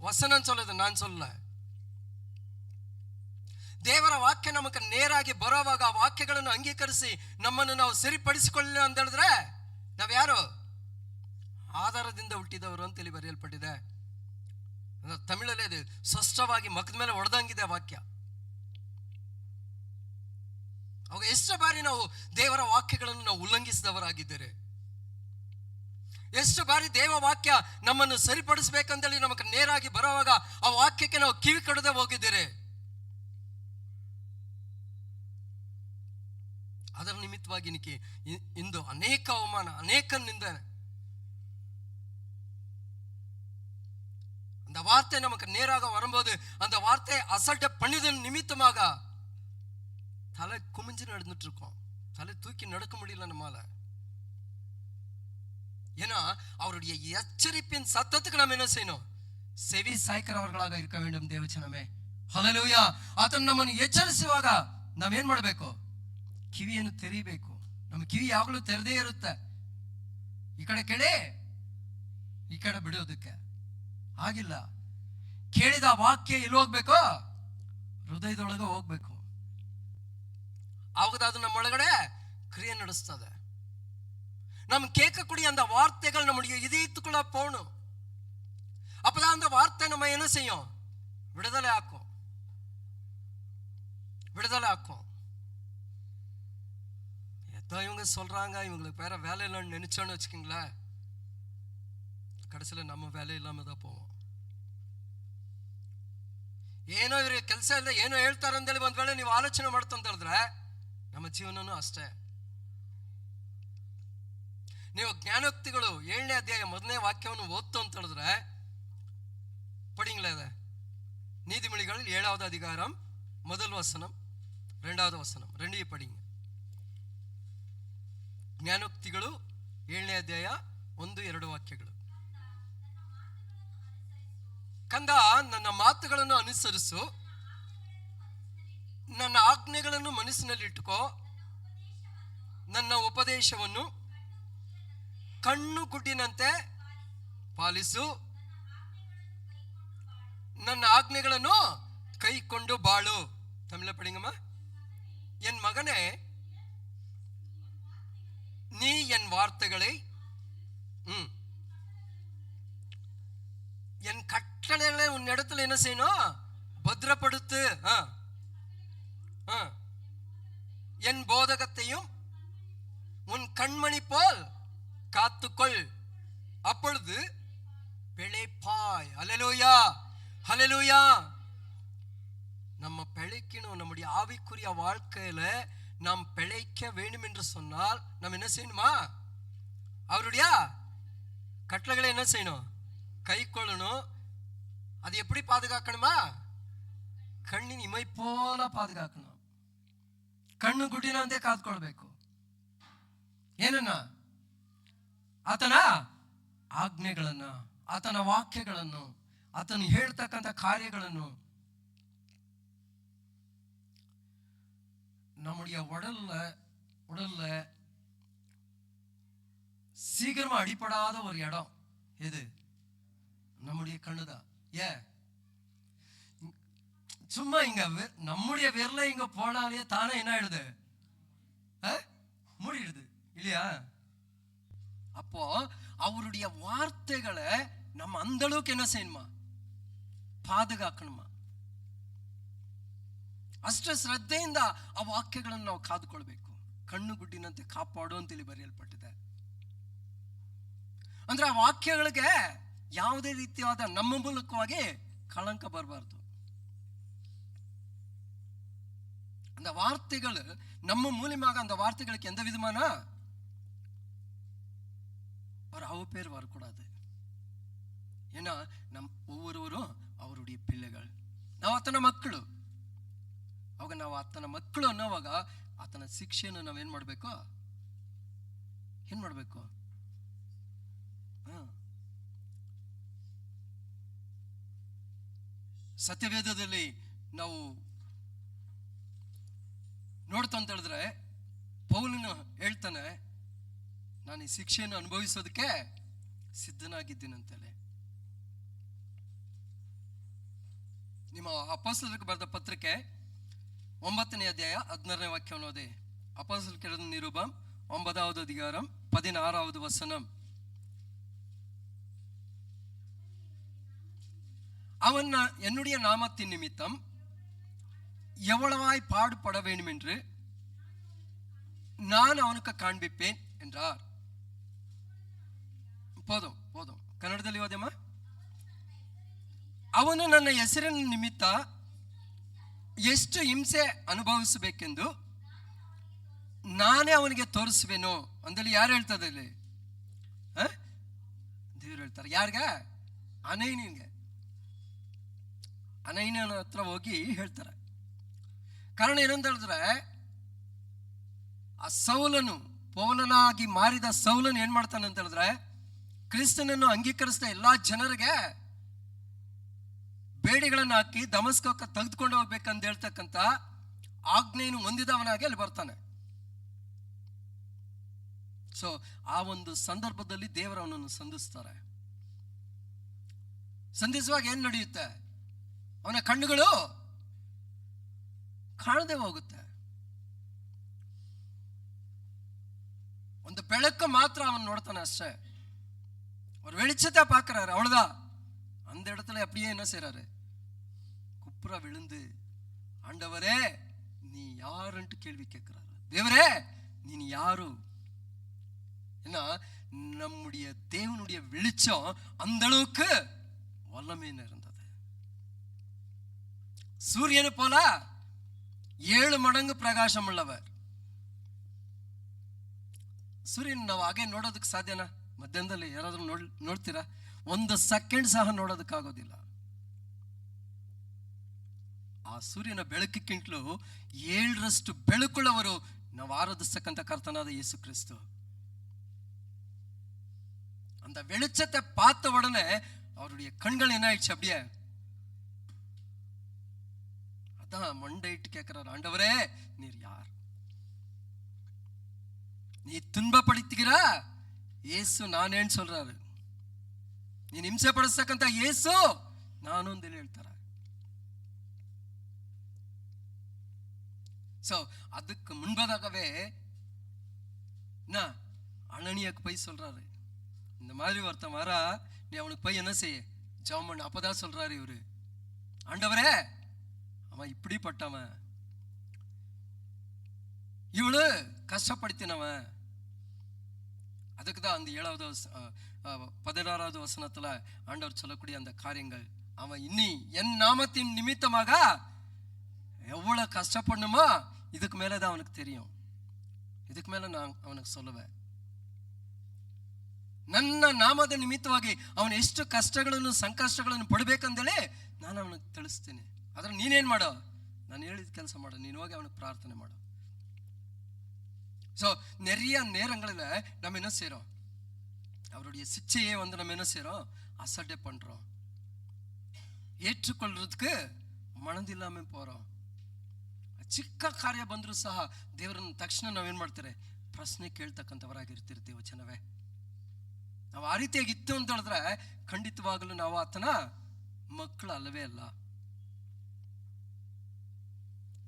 ವಸನ சொல்லுது, ನಾನು சொல்லல. ದೇವರ ವಾಕ್ಯ ನಮಗೆ ನೇರಾಗಿ ಬರುವಾಗ ಆ ವಾಕ್ಯಗಳನ್ನು ಅಂಗೀಕರಿಸಿ ನಮ್ಮನ್ನು ನಾವು ಸರಿಪಡಿಸಿಕೊಳ್ಳಿಲ್ಲ ಅಂತ ಹೇಳಿದ್ರೆ ನಾವು ಯಾರು? ಆಧಾರದಿಂದ ಹುಟ್ಟಿದವರು ಅಂತೇಳಿ ಬರೆಯಲ್ಪಟ್ಟಿದೆ. ತಮಿಳಲ್ಲಿ ಅದು ಸ್ಪಷ್ಟವಾಗಿ ಮಕ್ಕದ ಮೇಲೆ ಹೊಡೆದಂಗಿದೆ ವಾಕ್ಯ. ಅವಾಗ ಎಷ್ಟು ಬಾರಿ ನಾವು ದೇವರ ವಾಕ್ಯಗಳನ್ನು ನಾವು ಉಲ್ಲಂಘಿಸಿದವರಾಗಿದ್ದೇವೆ. ಎಷ್ಟು ಬಾರಿ ದೇವ ವಾಕ್ಯ ನಮ್ಮನ್ನು ಸರಿಪಡಿಸಬೇಕಂತೇಳಿ ನಮಗೆ ನೇರಾಗಿ ಬರುವಾಗ ಆ ವಾಕ್ಯಕ್ಕೆ ನಾವು ಕಿವಿ ಕೊಡದೆ ಹೋಗಿದ್ದೇವೆ. ಅದರ ನಿಮಿತ್ತವಾಗಿ ಇಂದು ಅನೇಕ ಅವಮಾನ, ಅನೇಕ ನಿಂದನೆ. அந்த வார்த்தை நமக்கு நேராக வரும்போது அந்த வார்த்தை அசட்டை பண்ணிதன் நிமித்தமாக தலை குமிஞ்சு நடந்துட்டு இருக்கோம். தலை தூக்கி நடக்க முடியல நம்மால. ஏன்னா அவருடைய எச்சரிப்பின் சத்தத்துக்கு நாம் என்ன செய்யணும்? செவி ಸಾಯ್ಕರವர்களாக இருக்க வேண்டும் ದೇವಚನமே. ಹಲ್ಲೆಲೂಯಾ. ಆತನು ನಮ್ಮನ್ನು ಎಚ್ಚರಿಸುವಾಗ ನಾವೇನ್ ಮಾಡಬೇಕು? ಕಿವಿಯನ್ನು ತೆರೀಬೇಕು. ನಮ್ಮ ಕಿವಿ ಯಾವಾಗಲೂ ತೆರೆದೇ ಇರುತ್ತೆ. ಈ ಕಡೆ ಕೇಳಿ, ಈ ಕಡೆ ಬಿಡೋದಕ್ಕೆ ಆಗಿಲ್ಲ. ಕೇಳಿದ ವಾಕ್ಯ ಎಲ್ಲಿ ಹೋಗ್ಬೇಕು? ಹೃದಯದೊಳಗೆ ಹೋಗ್ಬೇಕು. ಆವಾಗ ಅದು ನಮ್ಮೊಳಗಡೆ ಕ್ರಿಯೆ ನಡೆಸ್ತದೆ. நம்ம கேட்கக்கூடிய அந்த வார்த்தைகள் நம்முடைய இதயத்துக்குள்ள போகணும். அப்பதான் அந்த வார்த்தை நம்ம என்ன செய்யும்? விடுதலை ஆக்கும், விடுதலை ஆக்கும். எத்தோ இவங்க சொல்றாங்க, இவங்களுக்கு வேற வேலை இல்லைன்னு நினைச்சோன்னு வச்சுக்கோங்களேன், ಕಡೆಸಲ ನಮ್ಮ ವ್ಯಾಲ್ಯೂ ಇಲ್ಲಮದ போவோம். ಏನೋ ಇವ್ರಿಗೆ ಕೆಲಸ ಇಲ್ಲ, ಏನೋ ಹೇಳ್ತಾರೆ ಅಂತೇಳಿ ಒಂದ್ ವೇಳೆ ನೀವು ಆಲೋಚನೆ ಮಾಡ್ತಂತ ಹೇಳಿದ್ರೆ ನಮ್ಮ ಜೀವನನೂ ಅಷ್ಟೇ. ನೀವು ಜ್ಞಾನೋಕ್ತಿಗಳು 7ನೇ ಅಧ್ಯಾಯ 1ನೇ ವಾಕ್ಯವನ್ನು ಓದ್ತು ಅಂತ ಹೇಳಿದ್ರೆ படிங்களே. நீதிமொழிகள் 7வது அதிகாரம் 1 வசனம் 2வது வசனம் ரெண்டையும் படிங்க. ಜ್ಞಾನೋಕ್ತಿಗಳು 7ನೇ ಅಧ್ಯಾಯ 1-2 ವಾಕ್ಯಗಳು. ಕಂದ, ನನ್ನ ಮಾತುಗಳನ್ನು ಅನುಸರಿಸು, ನನ್ನ ಆಜ್ಞೆಗಳನ್ನು ಮನಸ್ಸಿನಲ್ಲಿಟ್ಟುಕೋ, ನನ್ನ ಉಪದೇಶವನ್ನು ಕಣ್ಣು ಗುಡ್ಡಿನಂತೆ ಪಾಲಿಸು, ನನ್ನ ಆಜ್ಞೆಗಳನ್ನು ಕೈಕೊಂಡು ಬಾಳು. ತಮಿಳ படிங்கம்மா. என் மகனே, நீ என் வார்த்தைகளை என் கட்டளைகளை உன் இடத்துல என்ன செய்யணும்? பத்திரப்படுத்து. என் போதகத்தையும் உன் கண்மணி போல் காத்துக்கொள், அப்பொழுது பிழைப்பாய். அல்லேலூயா, ஹல்லேலூயா. நம்ம பிழைக்கணும். நம்முடைய ஆவிக்குரிய வாழ்க்கையில நாம் பிழைக்க வேண்டும் என்று சொன்னால் நம்ம என்ன செய்யணுமா? அவருடைய கட்டளைகளை என்ன செய்யணும்? கை கொள்ளணும். அது எப்படி பாதுகாக்கணுமா? ಕಣ್ಣಿನ ಇಮೈ ಪೋಲ ಪಾದುಗಾಕணும். ಕಣ್ಣು ಗುಡ್ಡಿನಂತೆ ಕಾದ್ಕೊಳ್ಬೇಕು. ಏನನ್ನ? ಆತನ ಆಜ್ಞೆಗಳನ್ನ, ಆತನ ವಾಕ್ಯಗಳನ್ನು, ಆತನು ಹೇಳ್ತಕ್ಕಂಥ ಕಾರ್ಯಗಳನ್ನು. நம்முடைய உடல்ல சீக்கிரமா அடிப்படாத ஒரு இடம் எது? நம்முடைய கண்ணுதான். ஏன்? சும்மா இங்க நம்முடைய விரல இங்க போனாலே தானே என்ன ஆயிடுது? மூடிடுது இல்லையா? அப்போ அவருடைய வார்த்தைகளை நம்ம அந்த அளவுக்கு என்ன செய்யணுமா? ಪಾದುಗಾಕணுமா? ಅಷ್ಟೇ ಶ್ರದ್ಧೆಯಿಂದ ಆ ವಾಕ್ಯಗಳನ್ನು ನಾವು ಕಾದುಕೊಳ್ಬೇಕು. ಕಣ್ಣು ಗುಡ್ಡಿನಂತೆ ಕಾಪಾಡು ಅಂತೇಳಿ ಬರೆಯಲ್ಪಟ್ಟಿದೆ. ಅಂದ್ರೆ ಆ ವಾಕ್ಯಗಳಿಗೆ ಯಾವುದೇ ರೀತಿಯಾದ ನಮ್ಮ ಮೂಲಕವಾಗಿ ಕಳಂಕ ಬರಬಾರ್ದು. அந்த வார்த்தைகள் நம்ம மூலியமாக அந்த வார்த்தைகளுக்கு எந்த விதமான ஒரு அவப்பேர் வரக்கூடாது. ஏன்னா நம் ஒவ்வொருவரும் அவருடைய பிள்ளைகள், ನಾವು ಆತನ ಮಕ್ಕಳು. ಅವಾಗ ನಾವು ಆತನ ಮಕ್ಕಳು ಅನ್ನೋವಾಗ ಆತನ ಶಿಕ್ಷೆಯನ್ನು ನಾವೇನ್ ಮಾಡ್ಬೇಕು? ಸತ್ಯವೇದದಲ್ಲಿ ನಾವು ನೋಡ್ತಾ ಅಂತ ಹೇಳಿದ್ರೆ ಪೌಲನು ಹೇಳ್ತಾನೆ, ನಾನು ಈ ಶಿಕ್ಷೆಯನ್ನು ಅನುಭವಿಸೋದಕ್ಕೆ ಸಿದ್ಧನಾಗಿದ್ದೀನಂತೇಳಿ. ನಿಮ್ಮ ಅಪೊಸ್ತಲರಿಗೆ ಬರೆದ ಪತ್ರಿಕೆ 9ನೇ ಅಧ್ಯಾಯ 16ನೇ ವಾಕ್ಯವನ್ನು ಓದಿ. அப்போஸ்தலருக்கு எழுதின நிருபம் 9வது அதிகாரம் 16வது வசனம். அவன் என்னுடைய நாமத்தின் நிமித்தம் எவ்வளவாய் பாடுபட வேண்டும் என்று நான் அவனுக்கு காண்பிப்பேன் என்றார். போதும் போதும். ಕನ್ನಡದಲ್ಲಿ ಓದಮ್ಮ. ಅವನು ನನ್ನ ಹೆಸರಿನ ನಿಮಿತ್ತ ಎಷ್ಟು ಹಿಂಸೆ ಅನುಭವಿಸಬೇಕೆಂದು ನಾನೇ ಅವನಿಗೆ ತೋರಿಸುವೆನು ಅಂದಲ್ಲಿ ಯಾರು ಹೇಳ್ತದೆ ಇಲ್ಲಿ? ದೇವರು ಹೇಳ್ತಾರೆ. ಯಾರ್ಗ? ಅನೈನಿಗೆ. ಅನೈನನ ಹತ್ರ ಹೋಗಿ ಹೇಳ್ತಾರೆ. ಕಾರಣ ಏನಂತ ಹೇಳಿದ್ರೆ, ಆ ಸೌಲನು, ಪೌಲನಾಗಿ ಮಾರಿದ ಸೌಲನು ಏನ್ ಮಾಡ್ತಾನೆ ಅಂತ ಹೇಳಿದ್ರೆ, ಕ್ರಿಸ್ತನನ್ನು ಅಂಗೀಕರಿಸಿದ ಎಲ್ಲಾ ಜನರಿಗೆ ಬೇಡಿಗಳನ್ನು ಹಾಕಿ ದಮಸ್ಕಕ್ಕೆ ತೆಗೆದುಕೊಂಡು ಹೋಗ್ಬೇಕಂತ ಹೇಳ್ತಕ್ಕಂಥ ಆಜ್ಞೆಯನ್ನು ಹೊಂದಿದವನಾಗಿ ಅಲ್ಲಿ ಬರ್ತಾನೆ. ಸೊ ಆ ಒಂದು ಸಂದರ್ಭದಲ್ಲಿ ದೇವರವನನ್ನು ಸಂಧಿಸ್ತಾರೆ. ಸಂಧಿಸುವಾಗ ಏನ್ ನಡೆಯುತ್ತೆ? ಅವನ ಕಣ್ಣುಗಳು ಕಾಣದೆ ಹೋಗುತ್ತೆ. ಒಂದು ಬೆಳಕು ಮಾತ್ರ ಅವನು ನೋಡ್ತಾನೆ ಅಷ್ಟೇ. ஒரு வெளிச்சத்தை பார்க்கிறாரு, அவ்வளவுதான். அந்த இடத்துல அப்படியே என்ன செய்யறாரு? குப்புற விழுந்து, ஆண்டவரே நீ யாருன்ட்டு கேள்வி கேட்கிறாரு. தேவரே நீ யாரு? ஏன்னா நம்முடைய தேவனுடைய வெளிச்சம் அந்த அளவுக்கு வல்லமைன்னு இருந்தது. சூரியனை போல 7 மடங்கு பிரகாசம் உள்ளவர். ಸೂರ್ಯನ ನಾವು ಹಾಗೆ ನೋಡೋದಕ್ಕೆ ಸಾಧ್ಯನಾ? ಮಧ್ಯಾಹ್ನದಲ್ಲಿ ಯಾರಾದ್ರೂ ನೋಡ್ತೀರಾ? 1 ಸೆಕೆಂಡ್ ಸಹ ನೋಡೋದಕ್ಕಾಗೋದಿಲ್ಲ. ಆ ಸೂರ್ಯನ ಬೆಳಕಿಗಿಂತಲೂ 7ರಷ್ಟು ಬೆಳಕುಳ್ಳವರು ನಾವು ಆರಾಧಿಸ್ತಕ್ಕಂಥ ಕರ್ತನಾದ ಯೇಸು ಕ್ರಿಸ್ತು. அந்த வெளிச்சத்தை பார்த்த உடனே அவருடைய கண்கள் என்ன ஆயிடுச்சு? அப்படியே அதான் மண்டைட்டு கேட்கிறார், ஆண்டவரே நீர் யார்? நீ துன்பப்படுத்துகிற இயேசு நானேன்னு சொல்றாரு. ನೀನು ಹಿಂಸೆ ಪಡಿಸ್ತಕ್ಕಂಥ ಯೇಸು ನಾನು ಅಂತೇಳಿ ಹೇಳ್ತಾರೆ. சோ அதுக்கு முன்பதாகவே அனனியாக்கு போய் சொல்றாரு, இந்த மாதிரி ஒருத்தன் வரா, நீ அவனுக்கு போய் என்ன செய்ய ஜெபம் பண்ணு. அப்பதான் சொல்றாரு இவரு, ஆண்டவரே அவன் இப்படிப்பட்டவன், இவளு கஷ்டப்படுத்தினவன். அதுக்குதான் அந்த 16வது வசனத்துல ஆண்டவர் சொல்லக்கூடிய அந்த காரியங்கள், அவன் இன்னி என் நாமத்தின் நிமித்தமாக எவ்வளவு கஷ்டப்படணுமோ இதுக்கு மேலதான் அவனுக்கு தெரியும். ಇದಕ್ಕೆ ಮೇಲೆ ನಾನು ಅವನಿಗೆ சொல்லுவேன். ನನ್ನ ನಾಮದ ನಿಮಿತ್ತವಾಗಿ ಅವನು ಎಷ್ಟು ಕಷ್ಟಗಳನ್ನು ಸಂಕಷ್ಟಗಳನ್ನು ಪಡಬೇಕಂದೇಳಿ ನಾನು ಅವನಿಗೆ ತಿಳಿಸ್ತೀನಿ. ಆದ್ರೆ ನೀನೇನ್ ಮಾಡೋ, ನಾನು ಹೇಳಿದ ಕೆಲಸ ಮಾಡು, ನೀನು ಹೋಗಿ ಅವನಿಗೆ ಪ್ರಾರ್ಥನೆ ಮಾಡು. ஸோ நிறைய நேரங்களில் நம்ம என்ன செய்கிறோம், அவருடைய சிச்சையை நம்ம என்ன செய்கிறோம், அசட்டை பண்ணுறோம், ஏற்றுக்கொள்றதுக்கு மனதில்லாமல் போகிறோம். ಚಿಕ್ಕ ಕಾರ್ಯ ಬಂದರೂ ಸಹ ದೇವರನ್ನ ತಕ್ಷಣ ನಾವೇನು ಮಾಡ್ತಾರೆ, ಪ್ರಶ್ನೆ ಕೇಳ್ತಕ್ಕಂಥವರಾಗಿರ್ತೀರಿ. ದೇವಚನವೇ, ನಾವು ಆ ರೀತಿಯಾಗಿತ್ತು ಅಂತ ಹೇಳಿದ್ರೆ ಖಂಡಿತವಾಗಲೂ ನಾವು ಆತನ ಮಕ್ಕಳು ಅಲ್ಲವೇ ಅಲ್ಲ.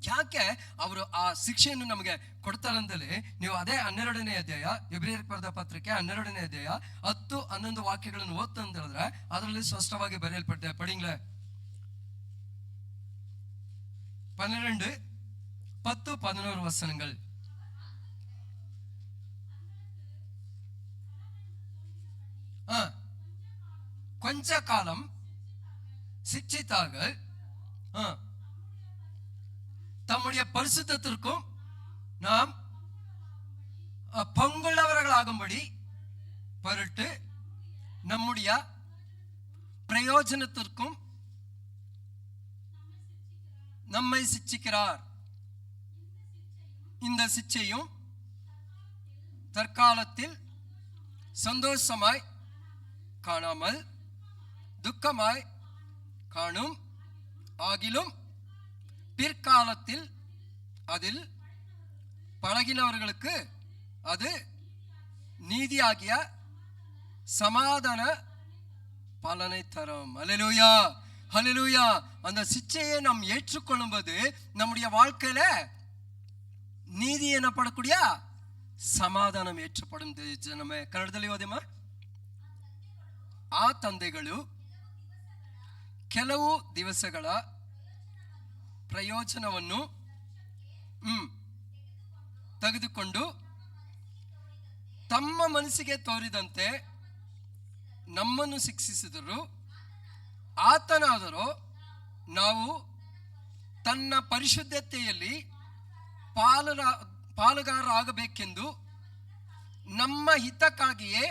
ಯಾಕೆ ಅವರು ಆ ಶಿಕ್ಷೆಯನ್ನು ನಮಗೆ ಕೊಡ್ತಾರಂತಲೇ ನೀವು ಅದೇ 12ನೇ ಅಧ್ಯಾಯ, ಇಬ್ರಿಯರಿಗೆ ಬರೆದ ಪತ್ರಿಕೆ 12ನೇ ಅಧ್ಯಾಯ 10-11 ವಾಕ್ಯಗಳನ್ನು ಓದ್ತಂತ ಹೇಳಿದ್ರೆ ಅದರಲ್ಲಿ ಸ್ಪಷ್ಟವಾಗಿ ಬರೆಯಲ್ಪಟ್ಟಿದೆ. ಪಡಿಂಗ್ಲೆ 12, 10, 11 வசனங்கள். கொஞ்ச காலம் சிக்ஷித்தார்கள், தம்முடைய பரிசுத்தத்திற்கும் நாம் பங்குள்ளவர்களாகும்படி பொருட்டு நம்முடைய பிரயோஜனத்திற்கும் நம்மை சிட்சிக்கிறார். இந்த சிச்சையும் தற்காலத்தில் சந்தோஷமாய் காணாமல் துக்கமாய் காணும் ஆகிலும் பிற்காலத்தில் அதில் பழகினவர்களுக்கு அது நீதியாகிய சமாதான பலனை தரும். ஹல்லேலூயா, ஹல்லேலூயா. அந்த சிச்சையை நாம் ஏற்றுக்கொள்ளும்போது நம்முடைய வாழ்க்கையில ನೀತಿ ಏನಪಡಕೂಡಿಯ ಸಮಾಧಾನ ಏರ್ಪடும். ನಮ್ಮ ಕನ್ನಡದಲ್ಲಿ ಓದಿಮ್ಮ, ಆ ತಂದೆಗಳು ಕೆಲವು ದಿವಸಗಳ ಪ್ರಯೋಜನವನ್ನು ತೆಗೆದುಕೊಂಡು ತಮ್ಮ ಮನಸ್ಸಿಗೆ ತೋರಿದಂತೆ ನಮ್ಮನ್ನು ಶಿಕ್ಷಿಸಿದರು. ಆತನಾದರೂ ನಾವು ತನ್ನ ಪರಿಶುದ್ಧತೆಯಲ್ಲಿ ಪಾಲುಗಾರರಾಗಬೇಕೆಂದು ನಮ್ಮ ಹಿತಕ್ಕಾಗಿಯೇ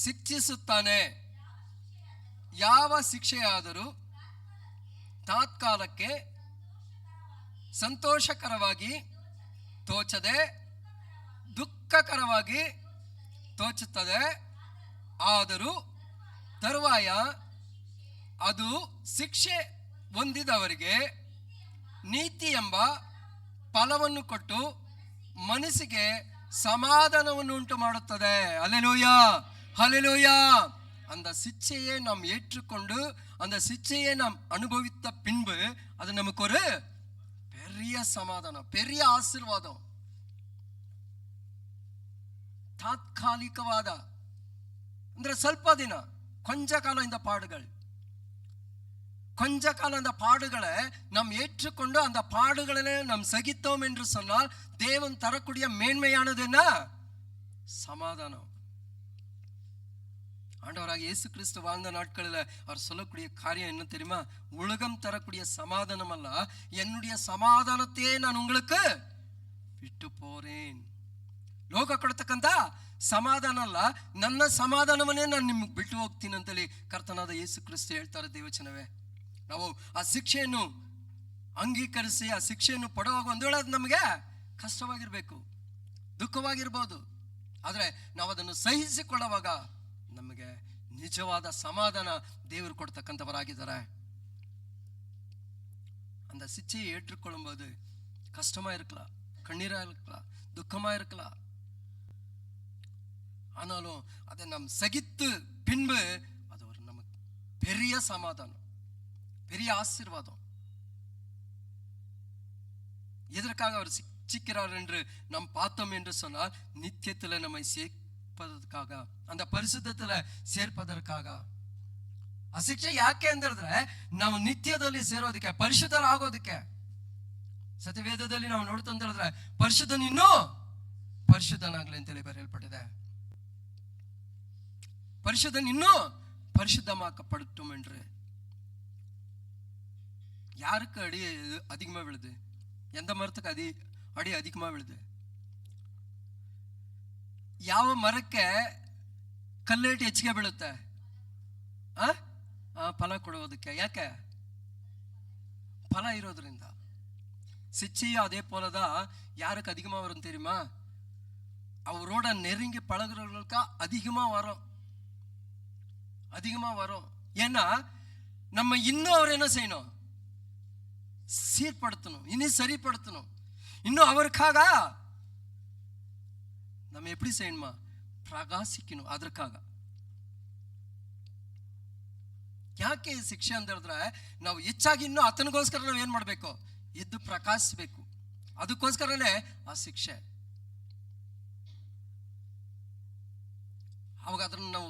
ಶಿಕ್ಷಿಸುತ್ತಾನೆ. ಯಾವ ಶಿಕ್ಷೆಯಾದರೂ ತಾತ್ಕಾಲಕ್ಕೆ ಸಂತೋಷಕರವಾಗಿ ತೋಚದೆ ದುಃಖಕರವಾಗಿ ತೋಚುತ್ತದೆ. ಆದರೂ ತರುವಾಯ ಅದು ಶಿಕ್ಷೆ ಹೊಂದಿದವರಿಗೆ ನೀತಿ ಎಂಬ ಫಲವನ್ನು ಕೊಟ್ಟು ಮನಸ್ಸಿಗೆ சமாதானವನ್ನು ಉಂಟು ಮಾಡುತ್ತದೆ. ஹல்லேலூயா, ஹல்லேலூயா. அந்த சிச்சையை நாம் ஏற்றுக்கொண்டு அந்த சிச்சையை நாம் அனுபவித்த பின்பு அது நமக்கு ஒரு பெரிய சமாதானம், பெரிய ஆசீர்வாதம். ತಾತ್ಕಾಲಿಕವಾದ ಅಂದ್ರೆ ಸ್ವಲ್ಪ ದಿನ, ಕೊಂಚ ಕಾಲ இந்த பாடுகள், கொஞ்ச காலம் அந்த பாடுகளை நாம் ஏற்றுக்கொண்டு அந்த பாடுகளிலே நாம் சகித்தோம் என்று சொன்னால் தேவன் தரக்கூடிய மேன்மையானது என்ன? சமாதானம். ஆண்டவராக இயேசு கிறிஸ்து வாழ்ந்த நாட்களில் அவர் சொல்லக்கூடிய காரியம் என்ன தெரியுமா? உலகம் தரக்கூடிய சமாதானம் அல்ல, என்னுடைய சமாதானத்தையே நான் உங்களுக்கு விட்டு போறேன். ಲೋಕ ಕೊಡ್ತಕ್ಕಂಥ ಸಮಾಧಾನ ಅಲ್ಲ, ನನ್ನ ಸಮಾಧಾನವನ್ನೇ ನಾನು ನಿಮ್ಗೆ ಬಿಟ್ಟು ಹೋಗ್ತೀನಿ ಅಂತೇಳಿ ಕರ್ತನಾದ ಯೇಸು ಕ್ರಿಸ್ತ ಹೇಳ್ತಾರೆ ದೇವಚನವೇ. ನಾವು ಆ ಶಿಕ್ಷೆಯನ್ನು ಅಂಗೀಕರಿಸಿ ಆ ಶಿಕ್ಷೆಯನ್ನು ಪಡುವಾಗ ಒಂದು ವೇಳೆ ಅದು ನಮಗೆ ಕಷ್ಟವಾಗಿರ್ಬೇಕು, ದುಃಖವಾಗಿರ್ಬೋದು, ಆದರೆ ನಾವು ಅದನ್ನು ಸಹಿಸಿಕೊಳ್ಳುವಾಗ ನಮಗೆ ನಿಜವಾದ ಸಮಾಧಾನ ದೇವರು ಕೊಡ್ತಕ್ಕಂಥವರಾಗಿದ್ದಾರೆ. அந்த சிச்சையை ஏற்றுக்கொள்ளும்போது கஷ்டமா இருக்கலாம், கண்ணீரா இருக்கலாம், துக்கமா இருக்கலாம். ஆனாலும் அதை நாம் சகித்து பின்பு அது ஒரு நமக்கு பெரிய சமாதானம், பெரிய ஆசீர்வாதம். எதற்காக அவர் சிக்கிறார் என்று நாம் பார்த்தோம் என்று சொன்னால், நித்தியத்தில் நம்மை சேர்ப்பதற்காக, அந்த பரிசுத்தத்தில் சேர்ப்பதற்காக. ಆ ಶಿಕ್ಷೆ ಯಾಕೆ ಅಂತ ಹೇಳಿದ್ರೆ ನಾವು ನಿತ್ಯದಲ್ಲಿ ಸೇರೋದಕ್ಕೆ, ಪರಿಶುದ್ಧರಾಗೋದಕ್ಕೆ. ಸತ್ಯವೇದದಲ್ಲಿ ನಾವು ನೋಡ್ತಾ ಅಂತ ಹೇಳಿದ್ರೆ ಪರಿಶುದ್ಧನ ಇನ್ನೂ ಪರಿಶುದ್ಧನಾಗ್ಲಿ ಅಂತೇಳಿ ಬರೆಯಲ್ಪಟ್ಟಿದೆ. ಪರಿಶುದ್ಧನ ಇನ್ನೂ பரிசுத்தமாக்கப்படட்டும் என்று. யாருக்கு அடி அதிகமா விழுது? எந்த மரத்துக்கு அடி அதிகமா விழுது? ಯಾವ ಮರಕ್ಕೆ ಕಲ್ಲೇಟು ಹೆಚ್ಚಿಗೆ ಬೀಳುತ್ತೆ? ಫಲ ಕೊಡುವುದಕ್ಕೆ. ಯಾಕೆ? ಫಲ ಇರೋದ್ರಿಂದ. சிச்சையும் அதே போலதான் யாருக்கு அதிகமா வரும் தெரியுமா? அவரோட நெருங்கி பழகுறவர்களுக்கு அதிகமா வரும், அதிகமா வரும். ஏன்னா நம்ம இன்னும் அவர் என்ன செய்யணும்? சீர்படுத்தணும், இன்னும் சரிப்படுத்தணும். இன்னும் அவருக்காக நம்ம எப்படி செய்யணுமா? பிரகாசிக்கணும். அதற்காக ಯಾಕೆ ಶಿಕ್ಷೆ ಅಂತ ಹೇಳಿದ್ರೆ ನಾವು ಹೆಚ್ಚಾಗಿ ಇನ್ನೂ ಆತನಿಗೋಸ್ಕರ ನಾವು ಏನ್ ಮಾಡ್ಬೇಕು? ಎದ್ದು ಪ್ರಕಾಶಿಸಬೇಕು. ಅದಕ್ಕೋಸ್ಕರನೇ ಆ ಶಿಕ್ಷೆ. ಅವಾಗ ಅದನ್ನು ನಾವು